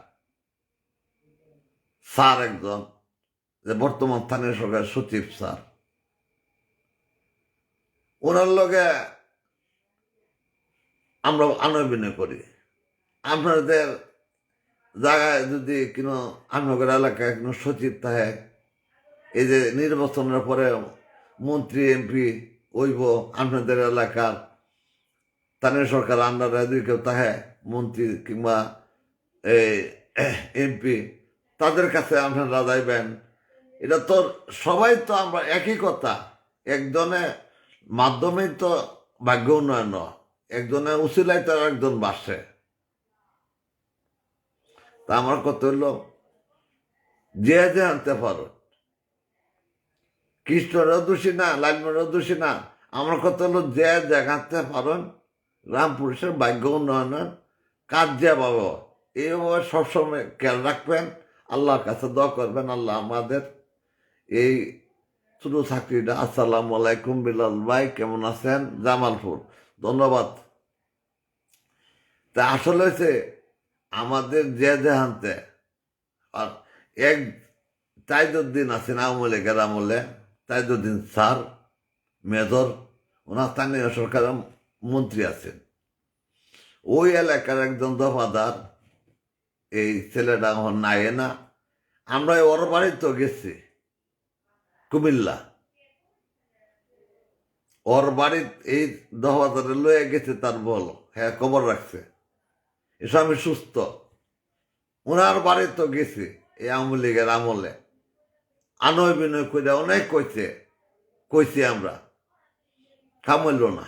স্যার একজন, যে বর্তমান স্থানীয় সরকার সচিব স্যার, ওনার লগে আমরা আনবিনয় করি। আপনাদের জায়গায় যদি কোনো আপনাদের এলাকায় কোনো সচিব থাকে, এই যে নির্বাচনের পরে মন্ত্রী এমপি হইব আপনাদের এলাকার স্থানীয় সরকার আন্ডারে যদি কেউ থাকে, মন্ত্রী কিংবা এই এমপি, তাদের কাছে আপনারা যাইবেন। এটা তো সবাই তো আমরা একই কথা, একজনের মাধ্যমেই তো ভাগ্য উন্নয়ন, একজনের উচিলাই তো একজন বাসে। তা আমার কথা হইল যে আনতে পারো, কৃষ্ণরাও দোষী না, লালমরাও দোষী না। আমার কথা হলো যে দেখাতে পারেন গ্রাম পুলিশের ভাগ্য উন্নয়নের কাজ যে পাবো, এইভাবে সবসময় খেয়াল রাখবেন, আল্লাহর কাছে দোয়া করবেন, আল্লাহ আমাদের এই ছোট চাকরিটা। আসসালামু আলাইকুম বিলাল ভাই, কেমন আছেন? জামালপুর, ধন্যবাদ। তা আসলে হচ্ছে আমাদের যে দেহান্তে আর এক তাইজউদ্দিন আছেন আওয়ামী লীগের আমলে, তাইজউদ্দিন স্যার মেজর, ওনার স্থানীয় সরকারের মন্ত্রী আছেন। ওই এলাকার একজন দফাদার, এই ছেলেটা এখন নাই না। আমরা ওর বাড়িতেও গেছি কুমিল্লা, ওর বাড়ির এই দফাদারে লয়ে গেছে, তার বল হ্যাঁ খবর রাখছে এসব আমি সুস্থ। ওনার বাড়িতেও গেছি এই আওয়ামী লীগের আমলে, আনয় বিনয় করে অনেক কইছি আমরা, কাম হইল না,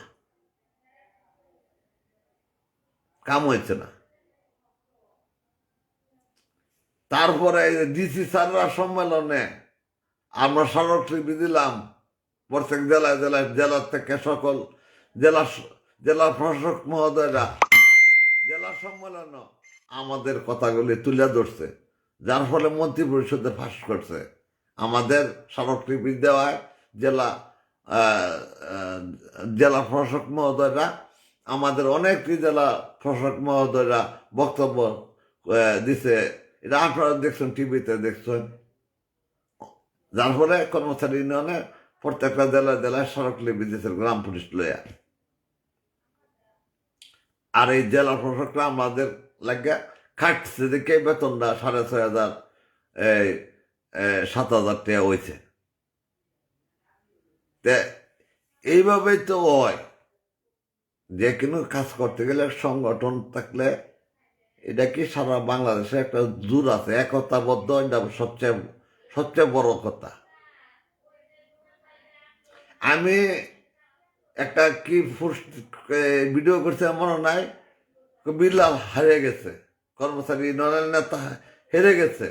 কাম হয়েছে না। তারপরে ডিসি স্যাররা সম্মেলনে আমরা স্মারকলিপি দিলাম প্রত্যেক জেলার থেকে সকল জেলা প্রশাসক মহোদয়রা জেলা সম্মেলন আমাদের কথাগুলি তুলে ধরছে, যার ফলে মন্ত্রী পরিষদে পাস করছে। আমাদের স্মারকলিপি দেওয়ায় জেলা প্রশাসক মহোদয়রা, আমাদের অনেকটি জেলা প্রশাসক মহোদয়রা বক্তব্য দিছে। এটা আপনারা দেখছেন, টিভিতে দেখছেন। যার ফলে কর্মচারী ইউনিয়নে প্রত্যেকটা জেলায় স্মারকলিপি দিয়েছে গ্রাম পুলিশ লইয়া। আর এই জেলা প্রশাসকরা আমাদের লাগে খাটছে দেখে বেতনটা 6,500 7,000 টাকা হয়েছে। এইভাবেই তো হয়, যে কোনো কাজ করতে গেলে সংগঠন থাকলে, এটা কি সারা বাংলাদেশে একটা জোর আছে, একতাবদ্ধ, এটা সবচেয়ে বড় কথা। আমি একটা কি ভিডিও করছে মনে নাই, বিল্লাল হারিয়ে গেছে, কর্মচারী ইউনিয়নের নেতা হেরে গেছে,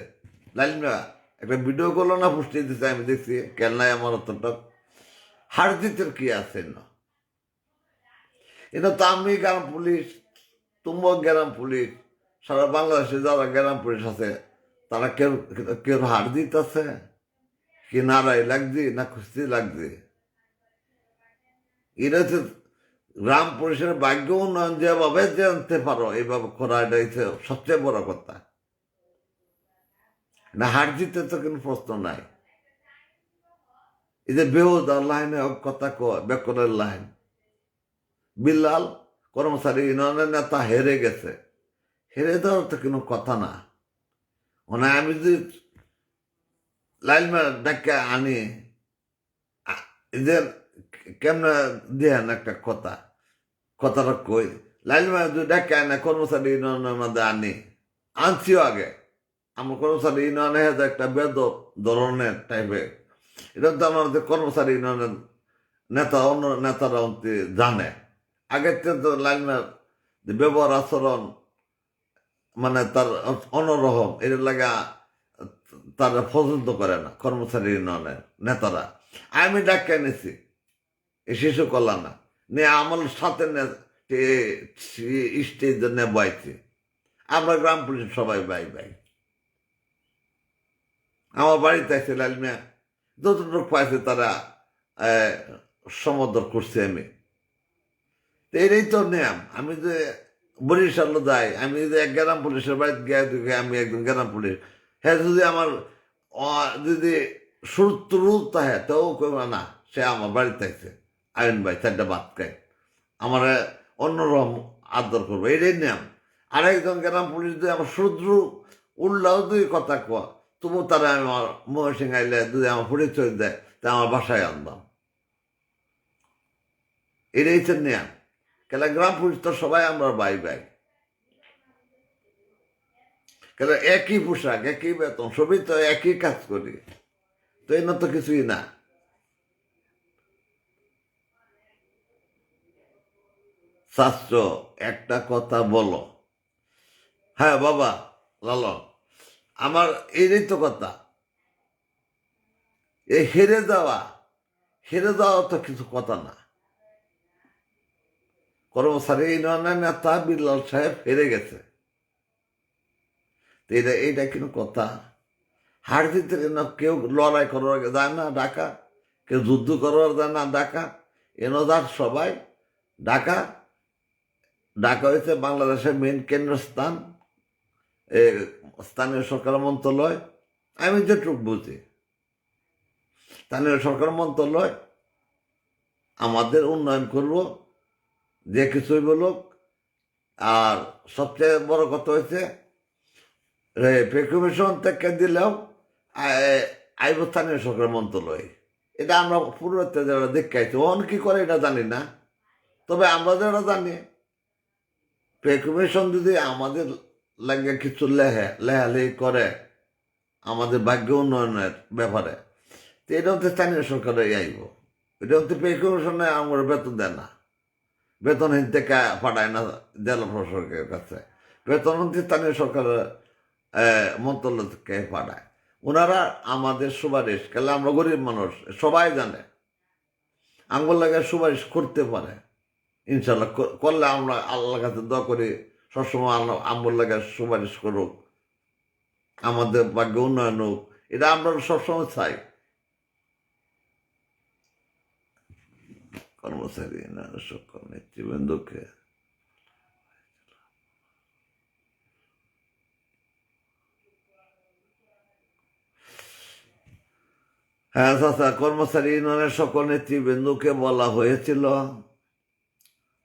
লাইনরা একটা ভিডিও করলো না, পুষ্টি দিচ্ছে, আমি দেখছি, কেন নাই আমার অতটা হার জিতের কি আছে না। এটা তো আমি গ্রাম পুলিশ, তুমক গ্রাম পুলিশ, সারা বাংলাদেশে যারা গ্রাম পুলিশ আছে, তারা কেউ কেউ হার দিতেছে কি নারাই লাগছে না খুশি লাগছে। এটা হচ্ছে গ্রাম পুলিশের ভাগ্য উন্নয়ন, যেভাবে জানতে পারো এইভাবে করা, এটা হচ্ছে সবচেয়ে বড় কথা। না হার জিতে তো কোনো প্রশ্ন নাই। এই যে বেহুদার লাইনে কথা কয়, বেকরের লাইন, বিল্লাল কর্মচারী ইউনিয়নের নেতা হেরে গেছে, হেরে দেওয়ার তো কোনো কথা না। মানে আমি যদি লাইনম্যান ডাকে আনি, এদের কেমনে দেন একটা কথাটা কই, লাইনম্যান যদি ডাকে আনে কর্মচারী ইউনিয়নের মধ্যে আনছিও আগে, আমার কর্মচারী ইউনিয়নে একটা বেদ ধরনের টাইপের, এটা তো আমাদের কর্মচারী ইউনিয়নের অন্য নেতারা জানে। আগের তো লাইনম্যান ব্যবহার আচরণ মানে তার অন্যরকম, এর লাগা তারা পছন্দ করে না কর্মচারী ইউনিয়নের নেতারা। আমি ডাক্কা এনেছি এই শিশু কল্যাণে নিয়ে আমার সাথে স্টেজ বইছি। আমরা গ্রাম পুলিশ সবাই বাই বাই। আমার বাড়িতে আছে লালমিয়া যতটুকু পাইছে তারা সমদর করছে। আমি এটাই তো নিয়ম। আমি যে বরিশাল যাই, আমি যদি এক গ্রাম পুলিশের বাড়িতে গিয়ে আমি একজন গ্রাম পুলিশ, হ্যাঁ যদি আমার যদি শত্রু তাহে তো কেউ না, সে আমার বাড়িতে আছে আইন ভাই 4টা ভাত খায়, আমার অন্যরকম আদর করবো, এটাই নিয়ম। আরেকজন গ্রাম পুলিশ যদি আমার শত্রু উল্লাও দুই কথা কোয়া, তবু তারা আমার মহসিং আইলে যদি আমার পরিচয় দেয় তা আমার বাসায় আনতাম। এটাই তো নিয়ম। কেন গ্রাম পুলিশ তো সবাই আমরা বাই বাই। কেন একই পোশাক, একই বেতন, সবই তো একই কাজ করি, তো এর তো কিছুই না। শাস্ত্র একটা কথা বলো। হ্যাঁ বাবা লালন, আমার এরই তো কথা। এই হেরে যাওয়া তো কিছু কথা না। কর্মচারী ইউনিয়নের নেতা বিল্লাল সাহেব হেরে গেছে, এইটা কিন্তু কথা। হার জিতে কেউ লড়াই করার যায় না ঢাকা, কেউ যুদ্ধ করার যায় না ঢাকা। এনদার সবাই ঢাকা। ঢাকা হয়েছে বাংলাদেশের মেন কেন্দ্রস্থান, স্থানীয় সরকার মন্ত্রণালয়। আমি যেটুকু বুঝি স্থানীয় সরকার মন্ত্রণালয় আমাদের উন্নয়ন করব, যে কিছুই বলুক। আর সবচেয়ে বড় কথা হয়েছে পে কমিশন থেকে দিলেও আইব স্থানীয় সরকার মন্ত্রণালয়। এটা আমরা পূর্বতে যারা দেখাইছি, অন কি করে এটা জানি না, তবে আমরা যারা জানি পে কমিশন যদি আমাদের লাগে কিছু লেহালেহি করে আমাদের ভাগ্য উন্নয়নের ব্যাপারে, তো এটা হচ্ছে স্থানীয় সরকারে আইব। এটা হচ্ছে পে কমিশনে আমার বেতন দেয় না, বেতনহীন থেকে পাঠায় না জেলা প্রশাসকের কাছে, বেতন হচ্ছে স্থানীয় সরকারের মন্ত্রণালয় থেকে পাঠায়। ওনারা আমাদের সুপারিশ, কেন আমরা গরিব মানুষ সবাই জানে, আঙ্গুল লাগে সুপারিশ করতে পারে ইনশাল্লাহ। করলে আমরা আল্লাহর কাছে দোয়া করি সবসময় আল্লাহ আঙ্গুল লাগে সুপারিশ করুক, আমাদের ভাগ্য উন্নয়ন হোক, এটা আমরা সবসময় চাই। কর্মচারী সকল নেতৃবৃন্দকে হ্যাঁ চাচা, কর্মচারী ইউনিয়নের সকল নেতৃবৃন্দকে বলা হয়েছিল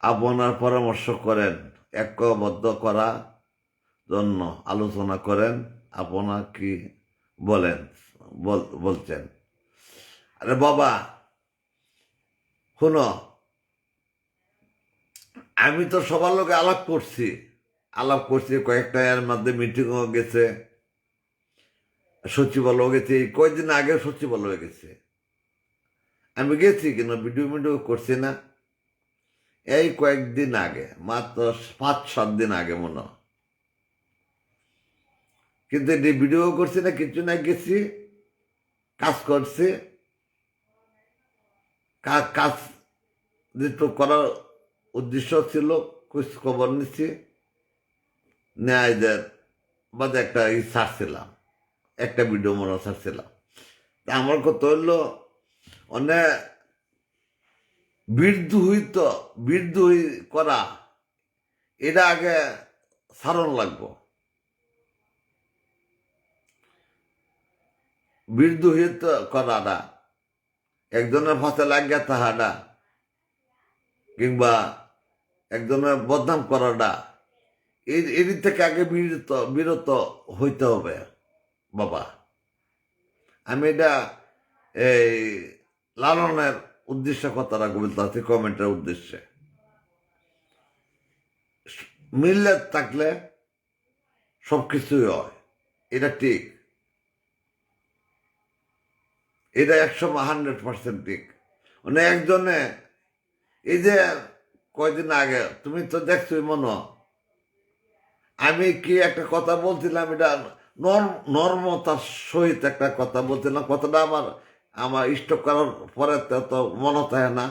আপনার পরামর্শ করেন, ঐক্যবদ্ধ করা জন্য আলোচনা করেন। আপনার কি বলেন বলছেন? আরে বাবা শুনো, আমি তো সবার লোকে আলাপ করছি কয়েকটা, এর মধ্যে মিটিংও গেছে, সচিবালয় গেছে, কয়েকদিন আগে সচিবালয় গেছে। আমি গেছি কিন্তু ভিডিও করছি না, এই কয়েকদিন আগে, মাত্র 5-7 দিন আগে মনে হয়। কিন্তু এটি ভিডিও করছি না, কিছু না, গেছি কাজ করছি, কাজ যেটু করার উদ্দেশ্য ছিল, খোঁজ খবর নিচ্ছি, ন্যায়দের বাদে একটা ছাড়ছিলাম, একটা ভিডিও মনে ছাড়ছিলাম। তা আমার কথা হইলো অনেক বিদ্রোহী করা, এটা আগে সারণ লাগবো। বিদ্রোহী করাটা, একজনের ফাঁসে লাগিয়া তাহাটা, কিংবা একজনের বদনাম করাটা, এর থেকে আগে বিরত হইতে হবে বাবা। আমি এটা এই লালনের উদ্দেশ্যে কথাটা বলতে আছি, কমেন্টের উদ্দেশ্যে। মিল্লে থাকলে সবকিছুই হয়, এটা ঠিক, এটা 100% ঠিক। মানে একজনে এই যে কয়দিন আগে তুমি তো দেখছোই মনে, আমি কি একটা কথা বলছিলাম, এটা নর্মতার সহিত একটা কথা বলছিলাম, কথাটা আমার আমার স্টক করার পরে তো মনে থাকে না।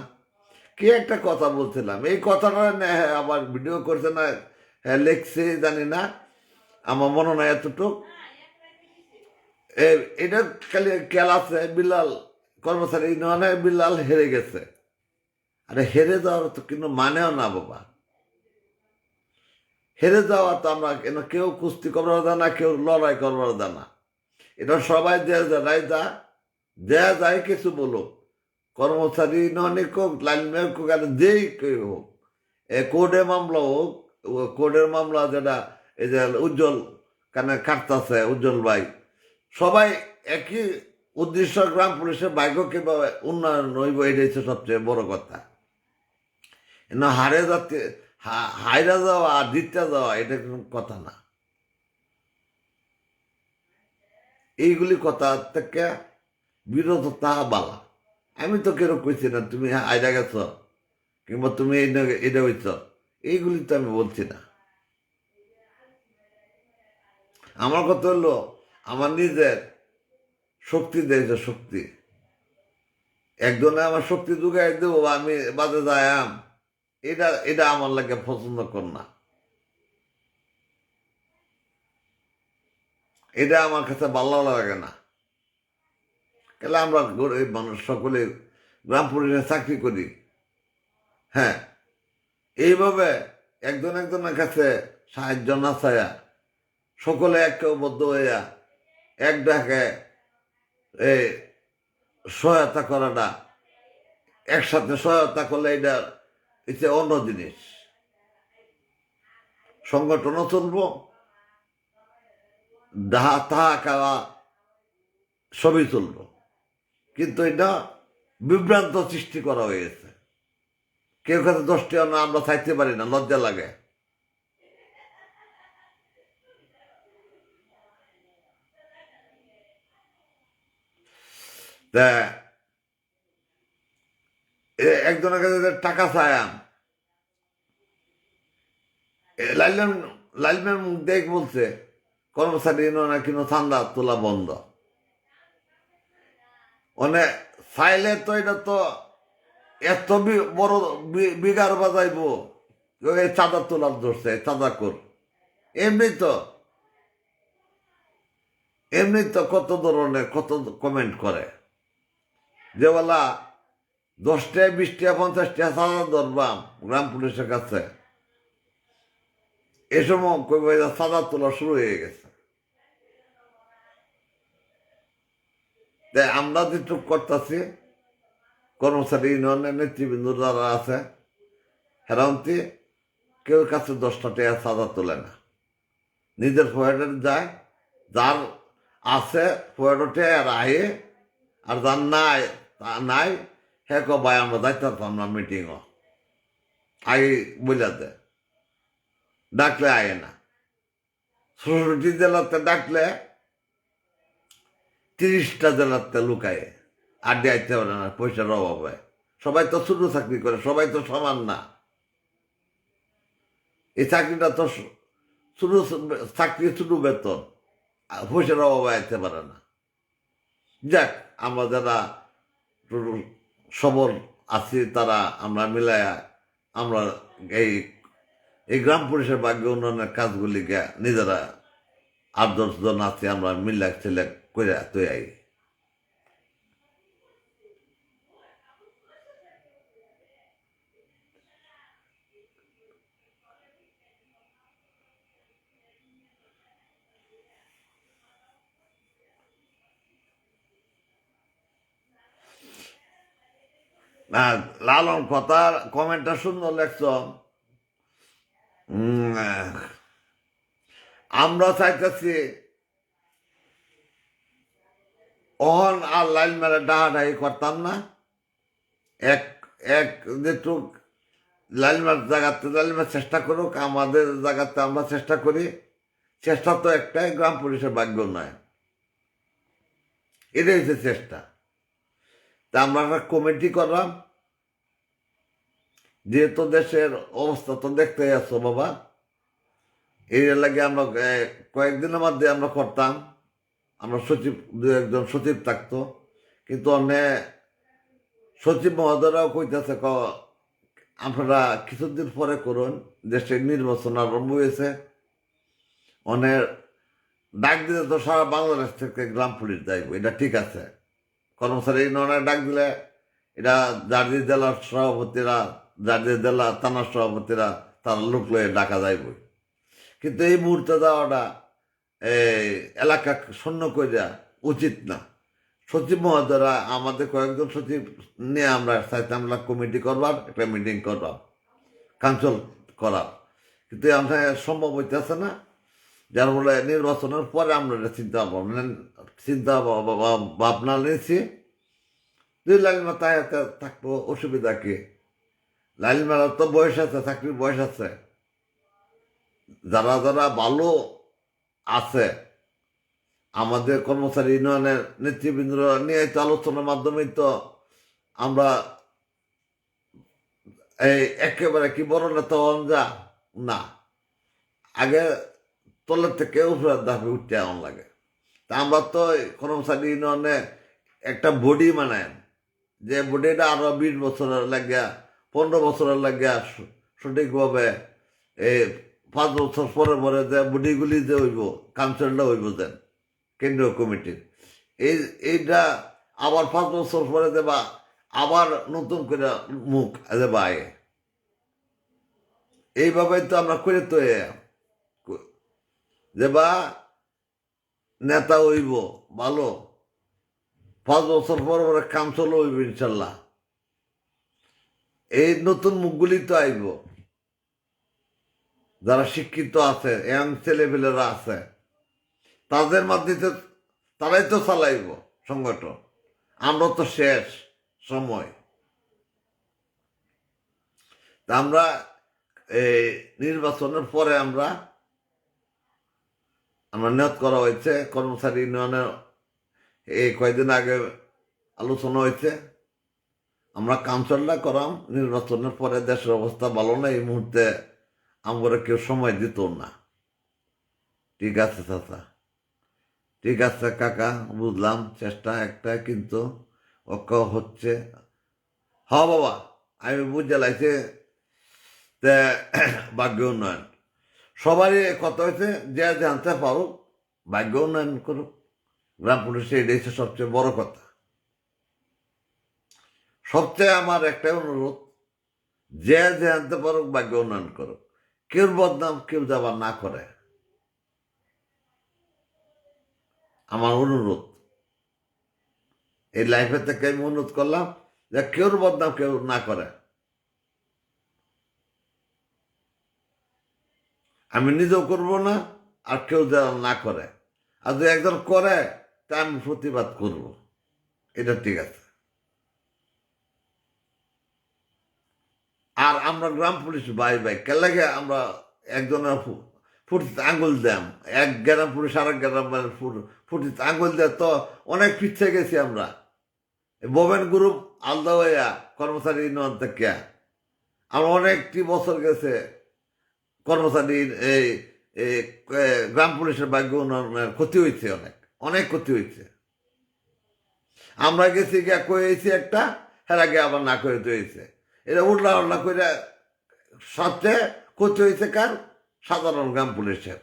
কি একটা কথা বলছিলাম, এই কথাটা হ্যাঁ আবার ভিডিও করছে না, হ্যাঁ লিখছে জানি না, আমার মনে নাই এতটুক। এটা খালি খেলা আছে, বিলাল কর্মচারী ইউনিয়নে বিলাল হেরে গেছে। আরে হেরে যাওয়ার তো কিন্তু মানেও না বাবা। হেরে যাওয়া তো আমরা কেউ কুস্তি করবার দেয় না, কেউ লড়াই করবার দেয় না। এটা সবাই দেয়া যায় কিছু বলুক, কর্মচারী ইউনিয়নে হোক, লাইনম্যান হোক, আর যেই কেউ হোক, কোর্টে মামলা হোক, কোর্টের মামলা যেটা এই যে উজ্জ্বল কানে কাটতেছে উজ্জ্বল ভাই, সবাই একই উদ্দেশ্য, গ্রাম পুলিশের ভাগ্য কিভাবে উন্নয়ন হইব, এটাই হচ্ছে সবচেয়ে বড় কথা। না হারে যাতে হাইরা যাওয়া আর জিততে যাওয়া এটা কোনো কথা না। এইগুলি কথা থেকে বিরত তাহা বালা। আমি তো কেন কইছি না তুমি হাইরা গেছ কিংবা তুমি এটা হইছ, এইগুলি তো আমি বলছি না। আমার কথা হলো আমার নিজের শক্তি দিয়েছে, শক্তি একজনে আমার শক্তি যোগাই দেবো, আমি বাজে যায়াম, এটা এটা আমার লাগে পছন্দ কর না। এটা আমার কাছে ভালো লাগে না। তাহলে আমরা গরিব মানুষ সকলে গ্রাম পুলিশে চাকরি করি, হ্যাঁ এইভাবে একজন একজনের কাছে সাহায্য না চায়া সকলে ঐক্যবদ্ধ হইয়া এক ডাকে এই সহায়তা করাটা, একসাথে সহায়তা করলে এটা এটা অন্য জিনিস। সংগঠনও চলবো, তাহা খাওয়া সবই চলবো, কিন্তু এটা বিভ্রান্ত সৃষ্টি করা হয়েছে। কেউ কাছে 10 টাকা না আমরা চাইতে পারি না, লজ্জা লাগে। তা একজনের কাছে যে টাকা চায়াম, লাইলম্যান লাইলম্যান মুখ দেখ বলছে কর্মচারী না কিন্তু চান্দা তোলা বন্ধ। মানে চাইলে তো এটা তো এত বড় বিঘার বাজাইবো, চাঁদা তোলার ধরছে, চাঁদা কর। এমনি তো এমনি তো কত ধরনের কত কমেন্ট করে যে বলা 10 টাকা 20 টাকা 50 টাকা চাঁদা ধরবাম গ্রাম পুলিশের কাছে, এ সময় চাঁদা তোলা শুরু হয়ে গেছে। তাই আমরা যেটুক করতেছি, কর্মচারী ইউনিয়নের নেতৃবৃন্দ যারা আছে হেরান্তি কেউ কাছে 10 টাকা চাঁদা তোলে না, নিজের পকেটে যায়, যার আছে পকেটে আর আয়ে, আর যার নাই নাই হ্যাঁ ভাই আমরা যাইতে পারতাম না মিটিংও, আগে বলে দেয়, ডাকলে আয়ে না। ৬৬ জেলাতে ডাকলে 30টা জেলাতে লুকায়ে আড্ডে আইতে পারে না পয়সার অভাবে। সবাই তো ছোট চাকরি করে, সবাই তো সমান না। এই চাকরিটা তো ছোট চাকরি, ছোট বেতন, পয়সার অভাবে আইতে পারে না। যাক, আমরা যারা সবল আছি তারা আমরা মিলায়া আমরা এই এই গ্রাম পুলিশের ভাগ্য উন্নয়নের কাজগুলিকে নিজেরা 8-10 জন আছি আমরা মিল্লা ছেলে করে তৈরি। লালন কথার কমেন্টটা সুন্দর লেখছ। আমরা চাইতেছি অহন আর লাইন মেরে ডাহাডাহি করতাম না, এক এক যেটু লাইলমার জায়গাতে লাইলমার চেষ্টা করুক, আমাদের জায়গাতে আমরা চেষ্টা করি। চেষ্টা তো একটাই, গ্রাম পুলিশের ভাগ্য নয়, এটাই হচ্ছে চেষ্টা। তা আমরা একটা কমিটি করলাম, যেহেতু দেশের অবস্থা তো দেখতে যাচ্ছ বাবা, এই লাগে আমরা কয়েকদিনের মধ্যে আমরা করতাম, আমরা সচিব দু একজন সচিব থাকতো, কিন্তু অনেক সচিব মহোদয়রাও কইতেছে আপনারা কিছুদিন পরে করুন, দেশে নির্বাচন আরম্ভ হয়েছে। অনেক ডাক দিলে তো সারা বাংলাদেশ থেকে গ্রাম পুলিশ যাইব, এটা ঠিক আছে। কর্মচারী ইউনিয়নের ডাক দিলে এটা জার্জি জেলার সভাপতিরা, জার্জি জেলা থানার সভাপতিরা তারা লোক লয়ে ডাকা যাইব। কিন্তু এই মুহূর্তে যাওয়াটা এই এলাকা শূন্য করিয়া উচিত না। সচিব মহোদয়রা আমাদের কয়েকজন সচিব নিয়ে আমরা চাইতাম কমিটি করবার, একটা মিটিং করবার, কাউন্সিল করার, কিন্তু আমরা সম্ভব হইতেছে না। যার ফলে নির্বাচনের পরে আমরা এটা চিন্তা ভাবনা নিয়েছি। দুই লাইলমা তাই থাকবো, অসুবিধা কি? লাইলমার তো বয়স আছে, চাকরির বয়স আছে। যারা যারা ভালো আছে আমাদের কর্মচারী ইউনিয়নের নেতৃবৃন্দরা নিয়ে তো আলোচনার মাধ্যমেই তো আমরা এই একেবারে কি বড় নেতা হন যা না, আগে তলের থেকে উপরের ধাপে উঠতে এমন লাগে। তা আমরা তো কর্মচারী ইউনিয়নে একটা বডি বানাই, যে বডিটা আরো 20 বছরের লাগিয়া 15 বছরের লাগিয়া সঠিকভাবে এই 5 বছর পরে পরে যে বডিগুলি যে হইব, কাউন্সিলটা হইব দেন কেন্দ্রীয় কমিটির, এইটা আবার 5 বছর পরে দেবা, আবার নতুন করে মুখ দেবা। এইভাবে তো আমরা করে তো দেবা নেতা হইব ভালো, 5 বছর পরে পরে কাউন্সিল হইব ইনশাল্লাহ। এই নতুন মুখগুলি তো আইব, যারা শিক্ষিত আছে, ইয়াং ছেলেপেলেরা আছে, তাদের মাধ্যমে তারাই তো চালাইব সংগঠন। আমরা তো শেষ সময়। তা আমরা এই নির্বাচনের পরে আমরা নিয়োগ করা হয়েছে কর্মচারী ইউনিয়নের, এই কয়েকদিন আগে আলোচনা হয়েছে, আমরা কাউন্সিলটা করাম নির্বাচনের পরে। দেশের অবস্থা ভালো না এই মুহূর্তে, আমরা কেউ সময় দিত না। ঠিক আছে চাচা, ঠিক আছে কাকা, বুঝলাম, চেষ্টা একটা, কিন্তু অক্ষ হচ্ছে। হ বাবা, আমি বুঝে লাগছে ভাগ্য উন্নয়ন সবারই কথা হয়েছে, যে জানতে পারুক ভাগ্য উন্নয়ন করুক গ্রাম পুলিশে, এটাই হচ্ছে সবচেয়ে বড় কথা। সবচেয়ে আমার একটাই অনুরোধ, যে জানতে পারুক ভাগ্য উন্নয়ন করুক, কেউ বদনাম কেউ যাবার না করে, আমার অনুরোধ। এই লাইফে থেকে আমি অনুরোধ করলাম যে কেউর বদনাম কেউ না করে। আমি নিজেও করবো না, আর কেউ যেন না করে। আর যদি একজন করে তা আমি প্রতিবাদ করব, এটা ঠিক আছে। আর আমরা গ্রাম পুলিশ ভাই ভাই কে লাগে আমরা একজনের ফুটিতে আঙুল দেম, এক গ্রাম পুলিশ আর এক গ্রাম ফুটিতে আঙুল দেয় তো অনেক পিছিয়ে গেছি আমরা। বোবেন গ্রুপ আলাদা হইয়া কর্মচারী ইউনিয়ন থেকে আমরা অনেকটি বছর গেছে কর্মচারী এই গ্রাম পুলিশের ভাগ্য উন্নয়নের ক্ষতি হয়েছে, অনেক অনেক ক্ষতি হয়েছে। আমরা গেছি গিয়া কয়েছি একটা, হের আগে আবার না করে হয়েছে। এটা উল্লা উল্লা করে সবচেয়ে ক্ষতি হয়েছে কার? সাধারণ গ্রাম পুলিশের।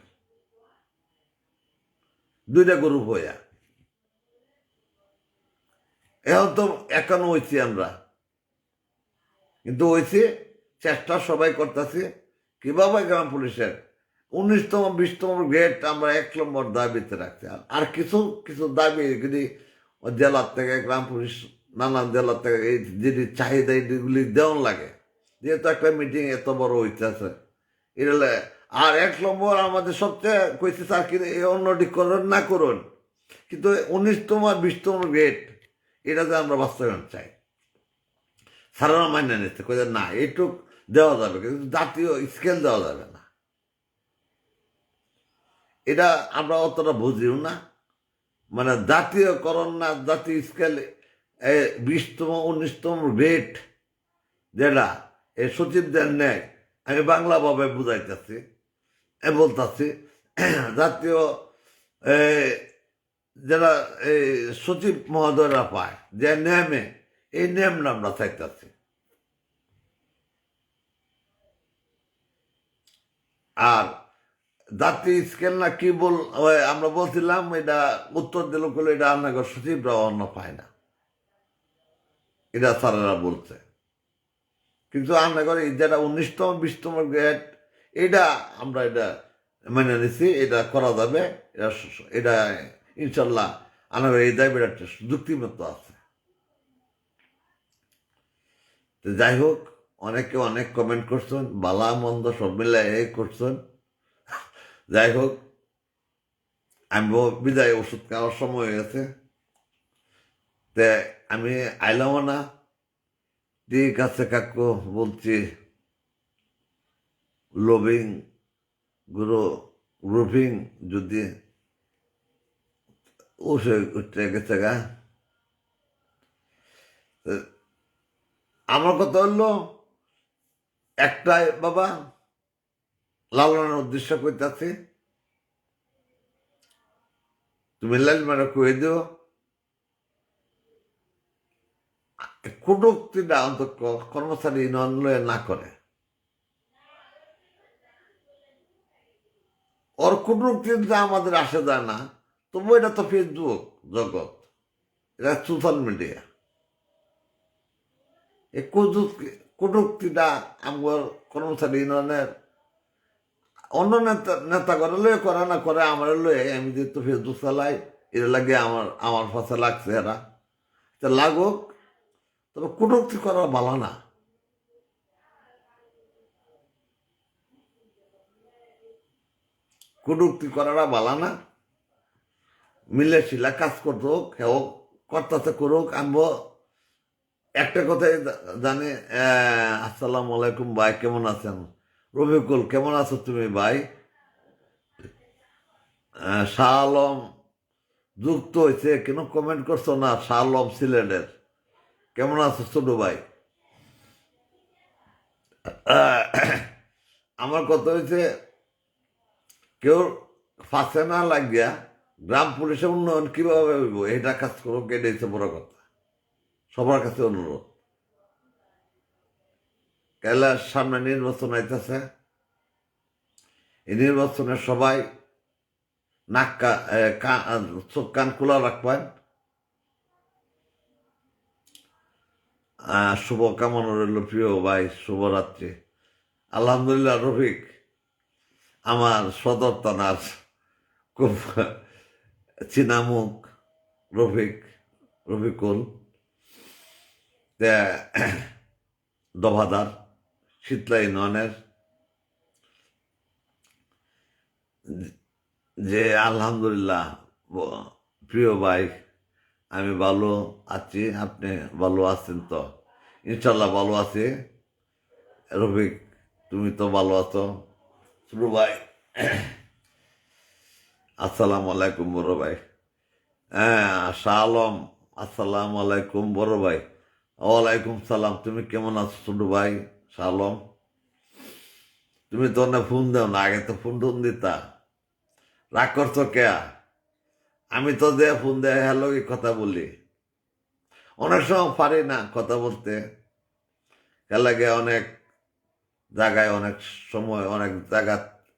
দুইটা গ্রুপ হইয়া এখন তো এখনো হয়েছি আমরা, কিন্তু হয়েছি চেষ্টা সবাই করতেছি কিভাবে গ্রাম পুলিশের 19তম 20তম গ্রেড আমরা 1 নম্বর দাবিতে রাখছি। আর কিছু কিছু দাবি যদি জেলার থেকে গ্রাম পুলিশ নানান জেলার থেকে এই যদি চাহিদা এগুলি দেওয়ান লাগে, যেহেতু একটা মিটিং এত বড় হইতেছে এটা। আর 1 নম্বর আমাদের সবচেয়ে কইছে স্যার কিন্তু এই অন্যটি করুন না করুন, কিন্তু 19তম আর 20তম গ্রেড এটা যে আমরা বাস্তবায়ন চাই। সারারা মাইনে নিচ্ছে, কই না এইটুক দেওয়া যাবে, কিন্তু জাতীয় স্কেল দেওয়া যাবে না। এটা আমরা অতটা বুঝিও না, মানে জাতীয়করণ না, জাতীয় স্কেল 20তম 19তম গ্রেড যেটা এই সচিবদের নেয়, আমি বাংলাভাবে বুঝাইতেছি। বলতেছি জাতীয় যারা এই সচিব মহোদয়রা পায় যে নেমে এই নেমটা আমরা চাইতেছি। আর জাতীয় স্কেল না কি আমরা বলছিলাম, এটা উত্তর দিল করলে এটা আপনাকে সচিবরা অন্য পায় না, এটা স্যারেরা বলছে। কিন্তু আপনাকে যেটা 19তম 20তম গ্রেড এটা আমরা এটা মেনে নিছি, এটা করা যাবে, এটা ইনশাল্লাহ আপনার এই দাবিটা যুক্তিমতো আছে। তো যাই হোক, অনেকে অনেক কমেন্ট করছেন, বালা মন্দ সব মিলে করছেন। যাই হোক, আমি বিদায় ওষুধ খাওয়ার সময় হয়ে গেছে, তে আমি আইলামও না। ঠিক আছে কাকু, বলছি লভিং গ্রুপিং যদি উঠে গেছে গা। আমার কথা হলো একটাই বাবা, লালনের উদ্দেশ্য করতেছি, তুমি লাল মারা কয়ে দিও কটুক্তিটা অন্তত কর্মচারী নয় না করে। ওর কটুক্তিটা আমাদের আসে যায় না, তবু এটা তো ফেসবুক জগৎ, এটা সোশ্যাল মিডিয়া। এই কটুক্তিটা আমার কর্মচারী ইউনিয়নের অন্য নেতা করে লয়ে করে না করে আমার লয়ে, আমি যেহেতু ফেসবুক চালাই, এটা লাগে আমার পাশে লাগছে, এরা তা লাগুক, তবে কটুক্তি করা ভালো না। কটুক্তি করাটা ভালো না। মিলে শিলা কাজ করতে হোক, হেও করতে করুক। আমি একটা কথাই জানি, আসসালামু আলাইকুম ভাই, কেমন আছেন? রফিকুল, কেমন আছো তুমি ভাই? শাহ আলম যুক্ত হয়েছে, কেন কমেন্ট করছো না? শাহ আলম সিলেটের, কেমন আছো ছোট ভাই? আমার কথা হয়েছে, কেউ ফাঁসে না লাগিয়া গ্রাম পুলিশের উন্নয়ন কিভাবে হইব এটা কাজ করুক, এটা হচ্ছে বড় কথা। সবার কাছে অনুরোধ, কেলার সামনে নির্বাচন আইতেছে, এই নির্বাচনে সবাই নাক চোখ কান খোলা রাখবেন। শুভ কামনা রইল প্রিয় ভাই, শুভরাত্রি। আলহামদুলিল্লাহ রফিক, আমার সদর থানার খুব চিনামুখ রফিকুল দফাদার শীতলা ইউনিয়নের, যে আলহামদুলিল্লাহ প্রিয় ভাই, আমি ভালো আছি, আপনি ভালো আছেন তো? ইনশাল্লাহ ভালো আছি। রফিক, তুমি তো ভালো আছো? ছোট ভাই, আসসালামু আলাইকুম বড় ভাই। শাহ আলম, আসসালামু আলাইকুম বড় ভাই। ওয়ালাইকুম সালাম, তুমি কেমন আছো ছোট ভাই? শাহ আলম, তুমি তো না ফোন দাও না, আগে তো ফোন দিতা, রাগ করছো কে? আমি তো যে ফোন দেয় হ্যালো কথা বলি, অনেক সময় পারি না কথা বলতে, লাগে অনেক জায়গায়, অনেক সময় অনেক জায়গা,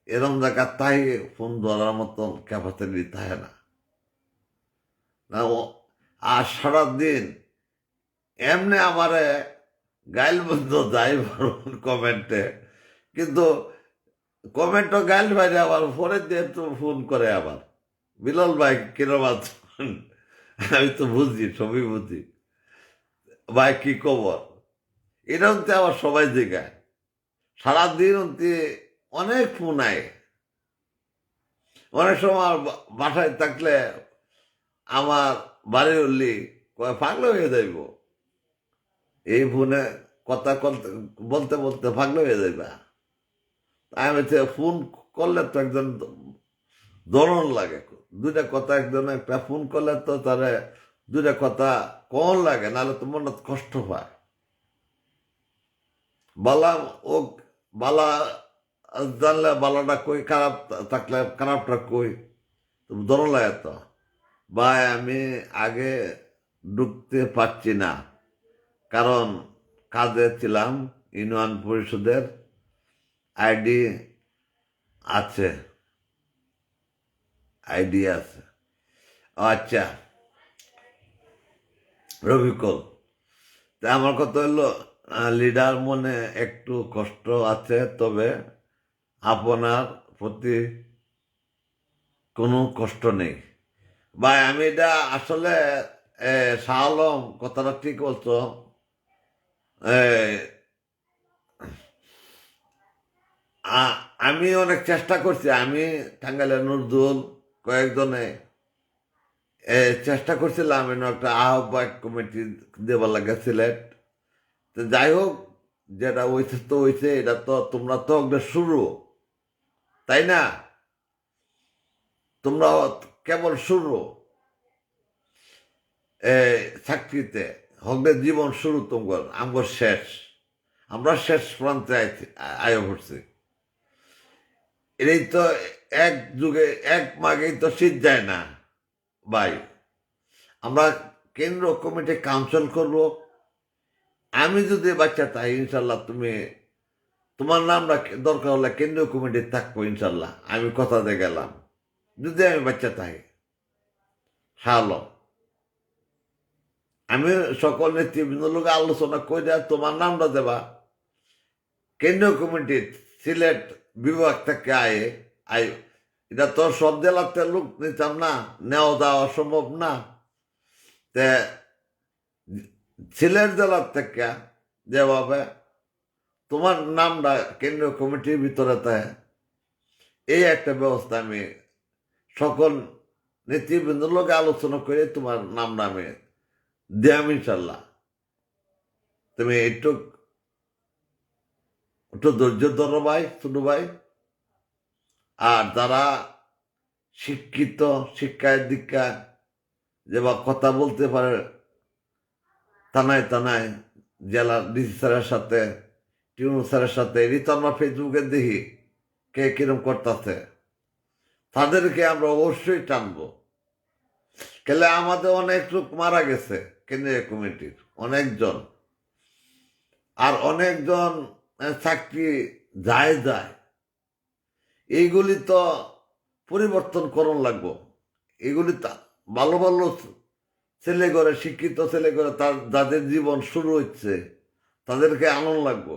এরকম জায়গা তাই ফোন ধরার মতন ক্যাপাসিটি থাকে না। আর সারাদিন এমনি আমারে গাইল বন্ধ যাই কমেন্টে, কিন্তু কমেন্টও গাইল বাইরে আবার পরে দিয়ে তো ফোন করে আবার, বিলাল ভাই কিরম আছেন? আমি তো বুঝি, সবই বুঝি ভাই, কি খবর? এরকম তো আবার সবাই জিগায় সারাদিন অনেক ফোন আয়। অনেক সময় বাসায় থাকলে আমার বাড়ি উঠলি পাগল হয়ে যাইব, এই ফোনে কথা বলতে বলতে পাগল হয়ে যাইবা। আমি ফোন করলে তো একজন দরণ লাগে, দুইটা কথা একজন একটা ফোন করলে তো তারে দুইটা কথা কম লাগে, নাহলে তো মনে কষ্ট পায়। বালা ও বালা জানলে ভালোটা কই, খারাপ থাকলে খারাপটা কই, তুমি ধরো লাগে তো। ভাই আমি আগে ঢুকতে পারছি না, কারণ কাজে ছিলাম, ইউনিয়ন পরিষদের আইডি আছে, আইডি আছে। ও আচ্ছা, রবিকুল, তা আমার কথা হলো, লিডার মনে একটু কষ্ট আছে, তবে আপনার প্রতি কোনো কষ্ট নেই। ভাই আমি এটা আসলে শাহ আলম কথাটা ঠিক বলছো। এ, আমি অনেক চেষ্টা করছি, আমি টাঙ্গাইলের নজরুল কয়েকজনে চেষ্টা করছিলাম একটা আহ্বায়ক কমিটি দেবার লাগে সিলেট। তো যাই হোক, যেটা হয়েছে তো হয়েছে, এটা তো তোমরা তো একটা শুরু, তাই না? তোমরা কেবল শুরু চাকরিতে, হকদের জীবন শুরু, তোমার আমার শেষ। আমরা শেষ প্রান্তে আয় করছি। এটাই তো, এক যুগে এক মাগেই তো শীত যায় না ভাই। আমরা কেন্দ্র কমিটি কাউন্সিল করব। আমি যদি বাচ্চা তাই ইনশাল্লাহ তুমি, তোমার নামটা দরকার হলে কেন্দ্রীয় কমিটি থাকবো ইনশাল্লাহ, আমি কথা দিয়ে গেলাম, যদি আমি বাচ্চা তাই সালো। আমি সকল নেতৃবৃন্দ লোক আলোচনা করে তোমার নামটা দেবা কেন্দ্রীয় কমিটি সিলেট বিভাগ থেকে আয়। এটা তো সব জেলাতে লোক নিতাম না, নেওয়া দেওয়া অসম্ভব না। তে সিলেট জেলার থেকে যেভাবে তোমার নামটা কেন্দ্রীয় কমিটির ভিতরে থাকে, এই একটা ব্যবস্থা আমি সকল নেতৃবৃন্দ লোকে আলোচনা করে তোমার নামটা আমি দিয়াম ইনশাল্লাহ। তুমি একটু একটু ধৈর্য ধরো ভাই, ছোট ভাই। আর যারা শিক্ষিত, শিক্ষায় দীক্ষা, যে বা কথা বলতে পারে থানায় থানায়, জেলার ডিসি স্যারের সাথে, টিউন স্যারের সাথে, এটি তো আমরা ফেসবুকে দেখি কে কিরম করতেছে, তাদেরকে আমরা অবশ্যই টানবো। কেলে আমাদের অনেক লোক মারা গেছে কেন্দ্রীয় কমিটির, অনেকজন। আর অনেকজন চাকরি যায় যায়, এইগুলি তো পরিবর্তন করণ লাগবো। এগুলি ভালো ভালো ছেলে করে, শিক্ষিত ছেলে করে, তার যাদের জীবন শুরু হচ্ছে, তাদেরকে আনন্দ লাগবো।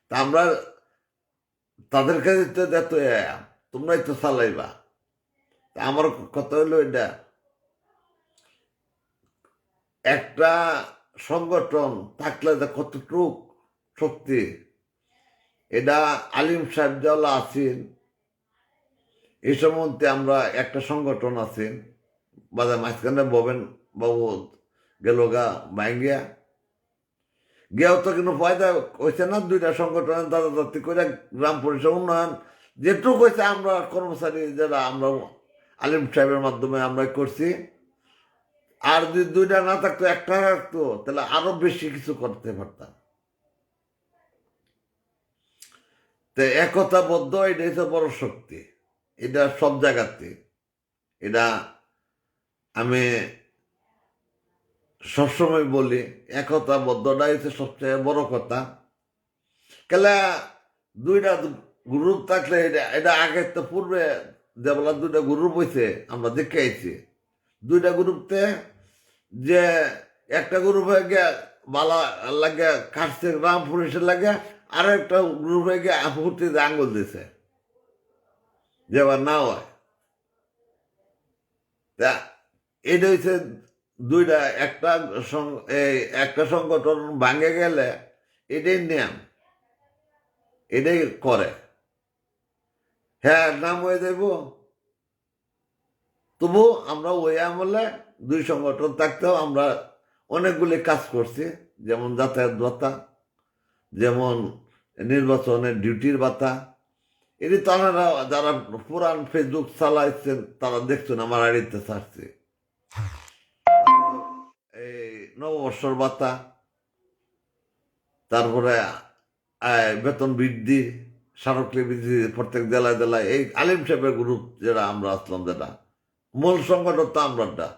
তা আমরা তাদেরকে তো তোমরাই তো চালাইবা। তা আমার কথা হইলো এটা, একটা সংগঠন থাকলে যে কতটুক শক্তি, এটা আলিম সাহেব যাওয়া আছেন, এই সম্বন্ধে আমরা একটা সংগঠন আছেন, বাজার মাঝখানে ববেন বাবু গেল গা বাইঙ্গিয়া গিয়াও তো কিন্তু ফায়দা হয়েছে না। দুইটা সংগঠনের দাদা দাতি করে গ্রাম পরিষদ উন্নয়ন যেটুকু হয়েছে, আমরা কর্মচারী যারা আমরা আলিম সাহেবের মাধ্যমে আমরা করছি। আর যদি দুইটা না থাকতো, একটা থাকতো, তাহলে আরো বেশি কিছু করতে পারতাম। তো একতাবদ্ধ, এটা হচ্ছে বড় শক্তি। এটা সব জায়গাতে, এটা আমি সবসময় বলি, একতাবদ্ধটাই হচ্ছে সবচেয়ে বড় কথা। কেলা দুইটা গ্রুপ থাকলে, এটা এটা আগে তো পূর্বে যেবেলা দুইটা গ্রুপ হয়েছে আমরা দেখে আইছি, দুইটা গ্রুপতে যে একটা গ্রুপ হয়ে গিয়ে বালা লাগে কাটছে রাম পুলিশের লাগে, আর একটা গ্রুপ হয়ে গিয়ে ফুটিতে আঙ্গুল দিছে, যেবার না হয়। তা এটা হচ্ছে দুইটা, একটা সংগঠন ভাঙে গেলে এটাই নিয়ম, এটাই করে। হ্যাঁ, নাম হয়ে যাইব, তবু আমরা ওই আমলে দুই সংগঠন থাকতেও আমরা অনেকগুলি কাজ করছি, যেমন যাতায়াত ভাতা, যেমন নির্বাচনের ডিউটির ভাতা। এটি তারা যারা পুরান ফেসবুক চালাইছেন তারা দেখছেন, আমার আড়িতে ছাড়ছে এই নববর্ষর ভাতা, তারপরে বেতন বৃদ্ধি, স্মারকলিপি দিছি প্রত্যেক জেলায় জেলায়। এই আলিম সাহেবের গ্রুপ যেটা আমরা আসলাম, যেটা মূল সংগঠন তো আমরাটা,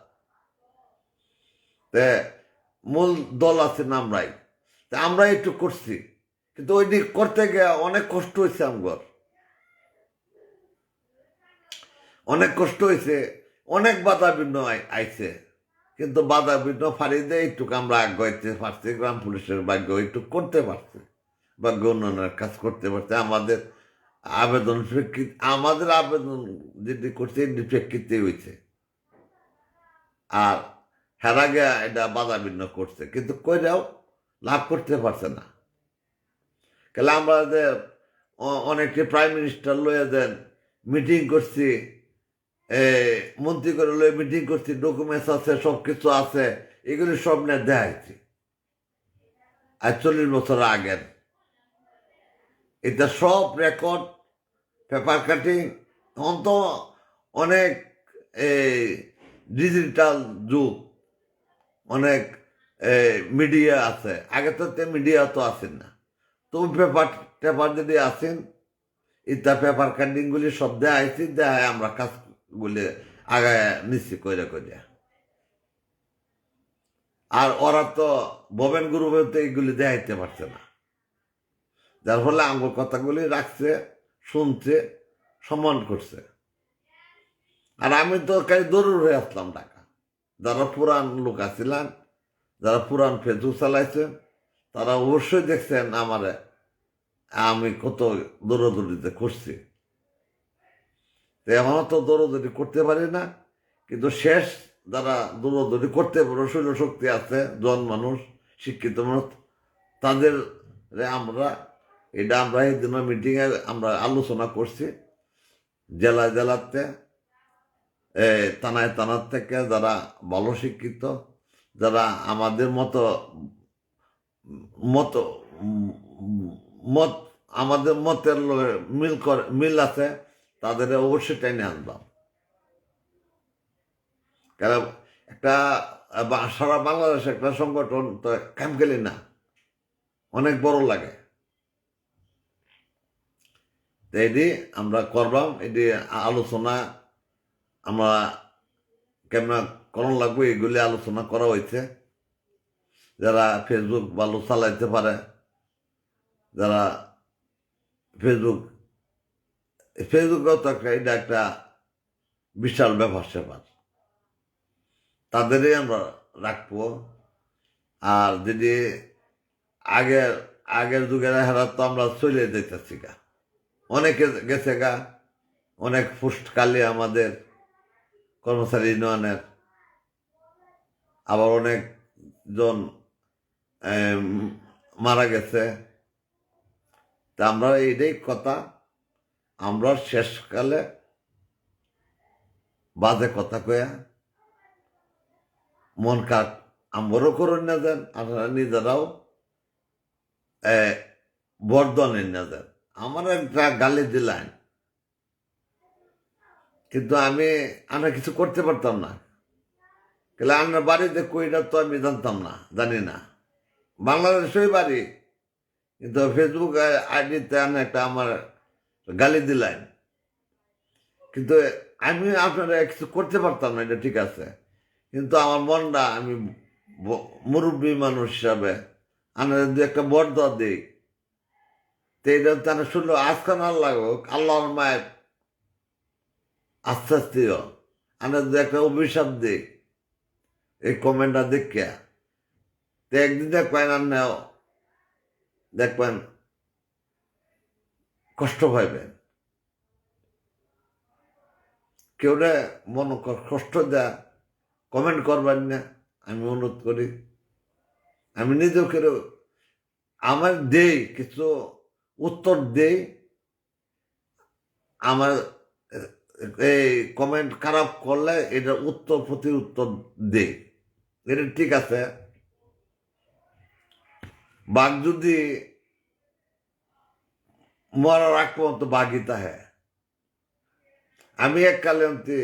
তে মূল দল আছে না আমরাই, তা আমরা একটু করছি, কিন্তু ওই দিক করতে গিয়ে অনেক কষ্ট হয়েছে আমগর, অনেক কষ্ট হয়েছে, অনেক বাধা বিঘ্ন আইছে, কিন্তু বাধা বিঘ্ন ফাড়ি দিয়ে একটু আমরা আগাইতে পারছি, গ্রাম পুলিশের ভাগ্য একটু করতে পারছি, ভাগ্য উন্নয়নের কাজ করতে পারছে। আমাদের আবেদন প্রেক্ষিত, আমাদের আবেদন যেটি করছে এটি প্রেক্ষিতে হয়েছে, আর হের আগে এটা বাধা বিঘ্ন করছে, কিন্তু কইরাও লাভ করতে পারছে না। কেন আমরা যে অনেকে প্রাইম মিনিস্টার লইয়া দেন মিটিং করছি, মন্ত্রী করে লয়ে মিটিং করছি, ডকুমেন্টস আছে, সব কিছু আছে, এগুলি সব নিয়ে দেখাইছি ৪০ বছর আগের। এটা সব রেকর্ড, পেপার কাটিং। এখন তো অনেক ডিজিটাল যুগ, অনেক মিডিয়া আছে, আগে তো মিডিয়া তো আসেন না, তো পেপার টেপার যদি আসেন, ইতা পেপার কাটিংগুলি সব দেখাইছি, দেখায় আমরা কাজগুলি আগায় নিচ্ছি কইরা কইরা। আর ওরা তো ভবেন গ্রুপে তো এইগুলি দেখাইতে পারছে না, যার ফলে আমার কথাগুলি রাখছে, শুনছে, সম্মান করছে। আর আমি তো দরুর হয়ে আসলাম ঢাকা। যারা পুরান লোক আছিলেন, যারা পুরান ফেসবুক চালাইছেন, তারা অবশ্যই দেখছেন আমারে আমি কত দৌড়দৌড়িতে করছি। এখনো তো দৌড়দৌড়ি করতে পারি না, কিন্তু শেষ যারা দৌড়দৌড়ি করতে পারো, শৈল শক্তি আছে, জন মানুষ, শিক্ষিত মানুষ, তাদের আমরা এই দিনের মিটিংয়ে আমরা আলোচনা করছি। জেলায় জেলাতে, থানায় থানার থেকে যারা ভালো শিক্ষিত, যারা আমাদের মতো মত মত আমাদের মতের মিল আছে, তাদের অবশ্যই টেনে আনতাম। কারণ একটা সারা বাংলাদেশে একটা সংগঠন তো ক্যাম্পগেলি না, অনেক বড় লাগে। তো এটি আমরা করলাম, এটি আলোচনা আমরা কেমন করণ লাগবে এগুলি আলোচনা করা হয়েছে। যারা ফেসবুক ভালো চালাইতে পারে, যারা ফেসবুকেও তো এটা একটা বিশাল ব্যাপার স্যাপার, তাদেরই আমরা রাখবো। আর যদি আগের আগের যুগের হেরা তো আমরা চলে যেতেছি গা, অনেকে গেছে গা, অনেক পুষ্টকালে আমাদের কর্মচারী ইউনিয়নের, আবার অনেকজন মারা গেছে। তা আমরা এইটাই কথা, আমরা শেষকালে বাজে কথা কয়া মন কাট আমরাও করুন না দেন, আপনারা নিজেরাও বর্ধনে না দেন। আমার একটা গালি দিলেন, কিন্তু আমরা কিছু করতে পারতাম না। তাহলে আমার বাড়িতে কইটা তো আমি জানতাম না, জানি না, বাংলাদেশেই বাড়ি, কিন্তু ফেসবুক আইডিতে একটা আমার গালি দিলেন, কিন্তু আমি আপনারা কিছু করতে পারতাম না, এটা ঠিক আছে, কিন্তু আমার মনটা, আমি মুরব্বী মানুষ হিসাবে আমরা যদি একটা বরদোয়া দিই, তো এটা তারা শুনলো আজকে না লাগুক, আল্লাহর মায়ের আস্তে আস্তেও আমরা যদি একটা অভিশাপ দিই এই কমেন্টটা দেখিয়া, তো একদিন দেখবেন আপনিও দেখবেন কষ্ট পাইবেন। কেউ মন কষ্ট দেয়া কমেন্ট করবেন না, আমি অনুরোধ করি। আমি নিজেও কেউ আমার দেই, কিছু উত্তর দেই, আমার এই কমেন্ট খারাপ করলে এটার উত্তর প্রতি উত্তর দেই, এটা ঠিক আছে। বাঘ যদি মরার আগ পর্যন্ত বাঘই তাহে। আমি এককালে অন্তে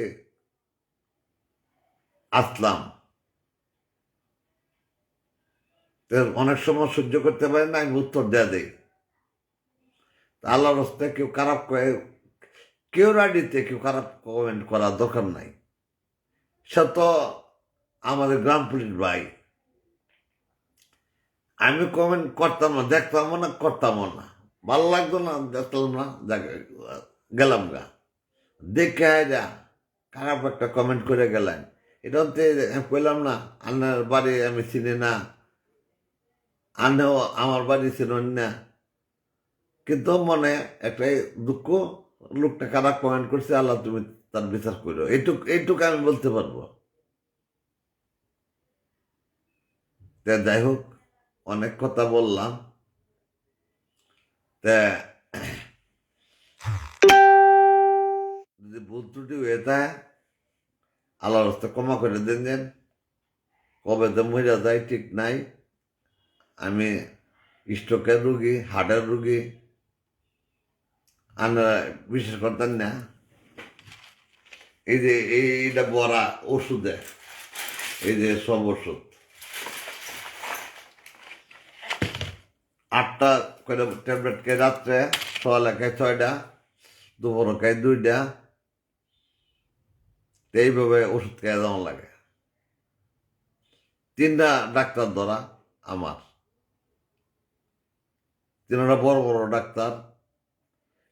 আসলাম, অনেক সময় সহ্য করতে পারি না, আমি উত্তর দেয়া দেই। আল্লাহর রাস্তায় কেউ খারাপ করে, কেউ আইডিতে কেউ খারাপ কমেন্ট করার দরকার নাই। সে তো আমাদের গ্রাম পুলিশ ভাই, আমি কমেন্ট করতাম না, দেখতামও না, করতামও না, ভালো লাগতো না, দেখতাম না, গেলাম গা দেখে যা খারাপ একটা কমেন্ট করে গেলেন। এটা কইলাম না আন্নার বাড়ি আমি চিনি না, আন্নাও আমার বাড়ি চিনেন না, কিন্তু মনে একটাই দুঃখ, লোকটা খারাপ কমেন্ট করছে, আল্লাহ তুমি তার বিচার করো, এইটুকু আমি বলতে পারবো। যাই হোক, অনেক কথা বললাম। যদি ভুল ত্রুটি হয়ে থাকে আল্লাহর রাস্তা ক্ষমা করে দেন। কবে তো মরে যায় ঠিক নাই। আমি স্ট্রোকের রুগী, হার্টের রুগী, আপনারা বিশ্বাস করতেন না। এই যে এইটা বড়া ওষুধে, এই যে সব ওষুধ 8টা করে ট্যাবলেট খাই রাত্রে, সকালে খাই 6টা, দুপুরে খাই 2টা, এইভাবে ওষুধ খেয়ে যেমন লাগে। 3টা ডাক্তার ধরা আমার, 3টা বড় বড় ডাক্তার।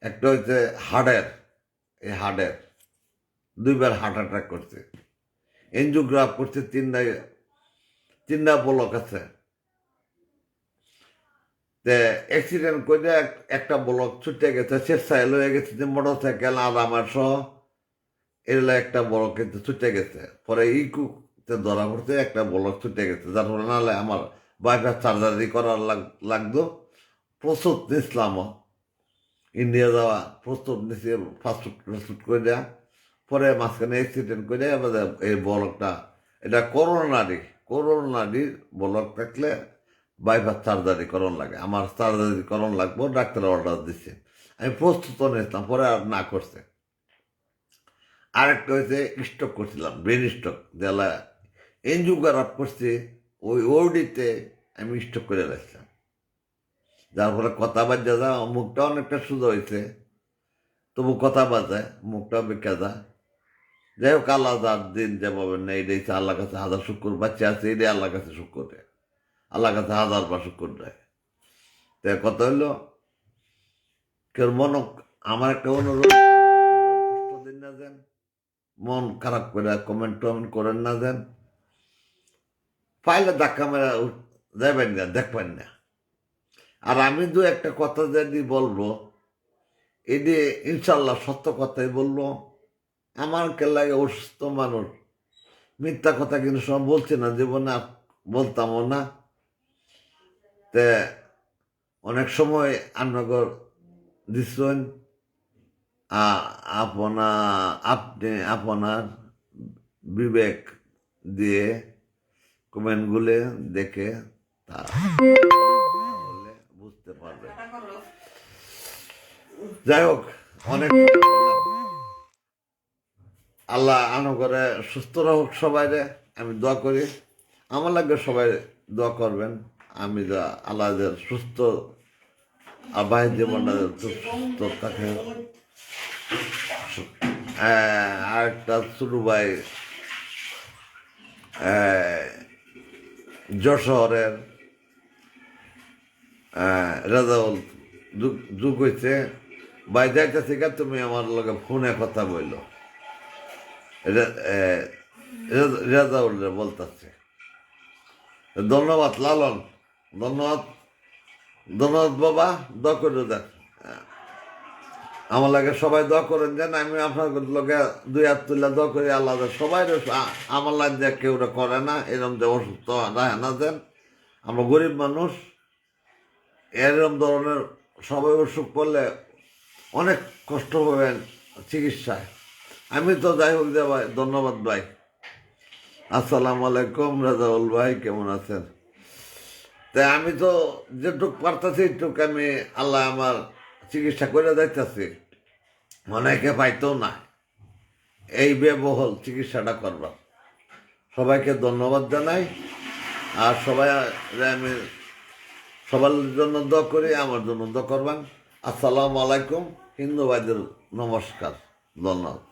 একটা হচ্ছে হার্টের, এই হার্টের 2বার হার্ট অ্যাটাক করছে, এনজিওগ্রাফ করছে, 3টা ব্লক আছে। অ্যাক্সিডেন্ট করে একটা ব্লক ছুটে গেছে, স্বেচ্ছায় হয়ে গেছে, যে মোটর সাইকেল আর আমার সহ এগুলো একটা ব্লক কিন্তু ছুটে গেছে। পরে ইকুতে ধরা পড়ছে, একটা ব্লক ছুটে গেছে, যার ফলে নাহলে আমার বাইপাস সার্জারি করার লাগতো। প্রস্তুত নিছিলামও, ইন্ডিয়া যাওয়া প্রস্তুত নিছি, ফাস্ট করে দেয়া। পরে মাঝখানে অ্যাক্সিডেন্ট করে এই ব্লকটা, এটা করোনারি ব্লক থাকলে বাইপাস সার্জারি করণ লাগে, আমার সার্জারি করণ লাগবো, ডাক্তার অর্ডার দিচ্ছে। আমি প্রস্তুত নিয়েছিলাম, পরে আর না করছে। আরেকটা হয়েছে স্ট্রোক করছিলাম, ব্রেন স্ট্রোক, যেলা এনজিওগ্রাফ করছে, ওই ওডিতে আমি স্ট্রোক করে রাখছিলাম, যার ফলে কথা বাজা যা, মুখটা অনেকটা সোজা হয়েছে, তবু কথা বাজায়, মুখটা বেঁকে যায়। যাই হোক, আল্লাহ যার দিন যে পাবেন না, এটাই আল্লাহ কাছে হাজার শুক্র, বাচ্চা আছে এটাই আল্লাহ কাছে শুক্র দেয়, আল্লাহ কাছে 1000বার শুক্র দেয়। তাই কথা হইলো, কেউ আমার একটা অনুরোধ, কষ্ট দিন না দেন, মন খারাপ করে কমেন্ট টমেন্ট করেন না দেন, পাইলে ধাক্কা মেরা যাবেন না, দেখবেন না। আর আমি একটা কথা যদি বলবো, এটি ইনশাল্লাহ সত্য কথাই বলবো। আমার লাগে অসুস্থ মানুষ, মিথ্যা কথা কিন্তু সব বলছি না, জীবনে বলতামও না। তে অনেক সময় আপনার দিচ্ছেন, আপনি আপনার বিবেক দিয়ে কমেন্টগুলো দেখে তাহলে বুঝতে পারবে। যাই হোক, অনেক আল্লাহ করে সুস্থ রাখুক সবাই। আমি দোয়া করি, আমার লাগে সবাই দোয়া করবেন, আমি যা আল্লাহদের সুস্থ আর ভাইয়ের জীবনটা সুস্থ থাকে। আরেকটা ছোট ভাই যশোরের রেজাউল যুগ হয়েছে, ভাই যাইতেছে গা, তুমি আমার লগে ফোনে কথা বললো, রেজাউল বলতেছে। ধন্যবাদ লালন, ধন্যবাদ বাবা, দোয়া করে দেন আমার লাগে, সবাই দোয়া করেন যেন আমি আপনার লোকে 2 হাত তুলে দোয়া করি, আল্লাহ সবাই আমার লাগ যে কেউ করে না, এরকম যে অসুস্থ রাখে না দেন। আমরা গরিব মানুষ, এরকম ধরনের সবাই অসুখ করলে অনেক কষ্ট হবেন চিকিৎসায়। আমি তো যাই হোক যে ভাই, ধন্যবাদ ভাই। আসসালামু আলাইকুম রাজাউল ভাই, কেমন আছেন? তাই আমি তো যেটুক পারতেছি এইটুক আমি, আল্লাহ আমার চিকিৎসা করে যাইতেছি, অনেকে পাইতেও না এই ব্যয়বহুল চিকিৎসাটা করবার। সবাইকে ধন্যবাদ জানাই, আর সবাই আমি সবার জন্য দোয়া করি, আমার জন্য দোয়া করবেন। আসসালামু আলাইকুম, হিন্দু ভাইদের নমস্কার, ধন্যবাদ।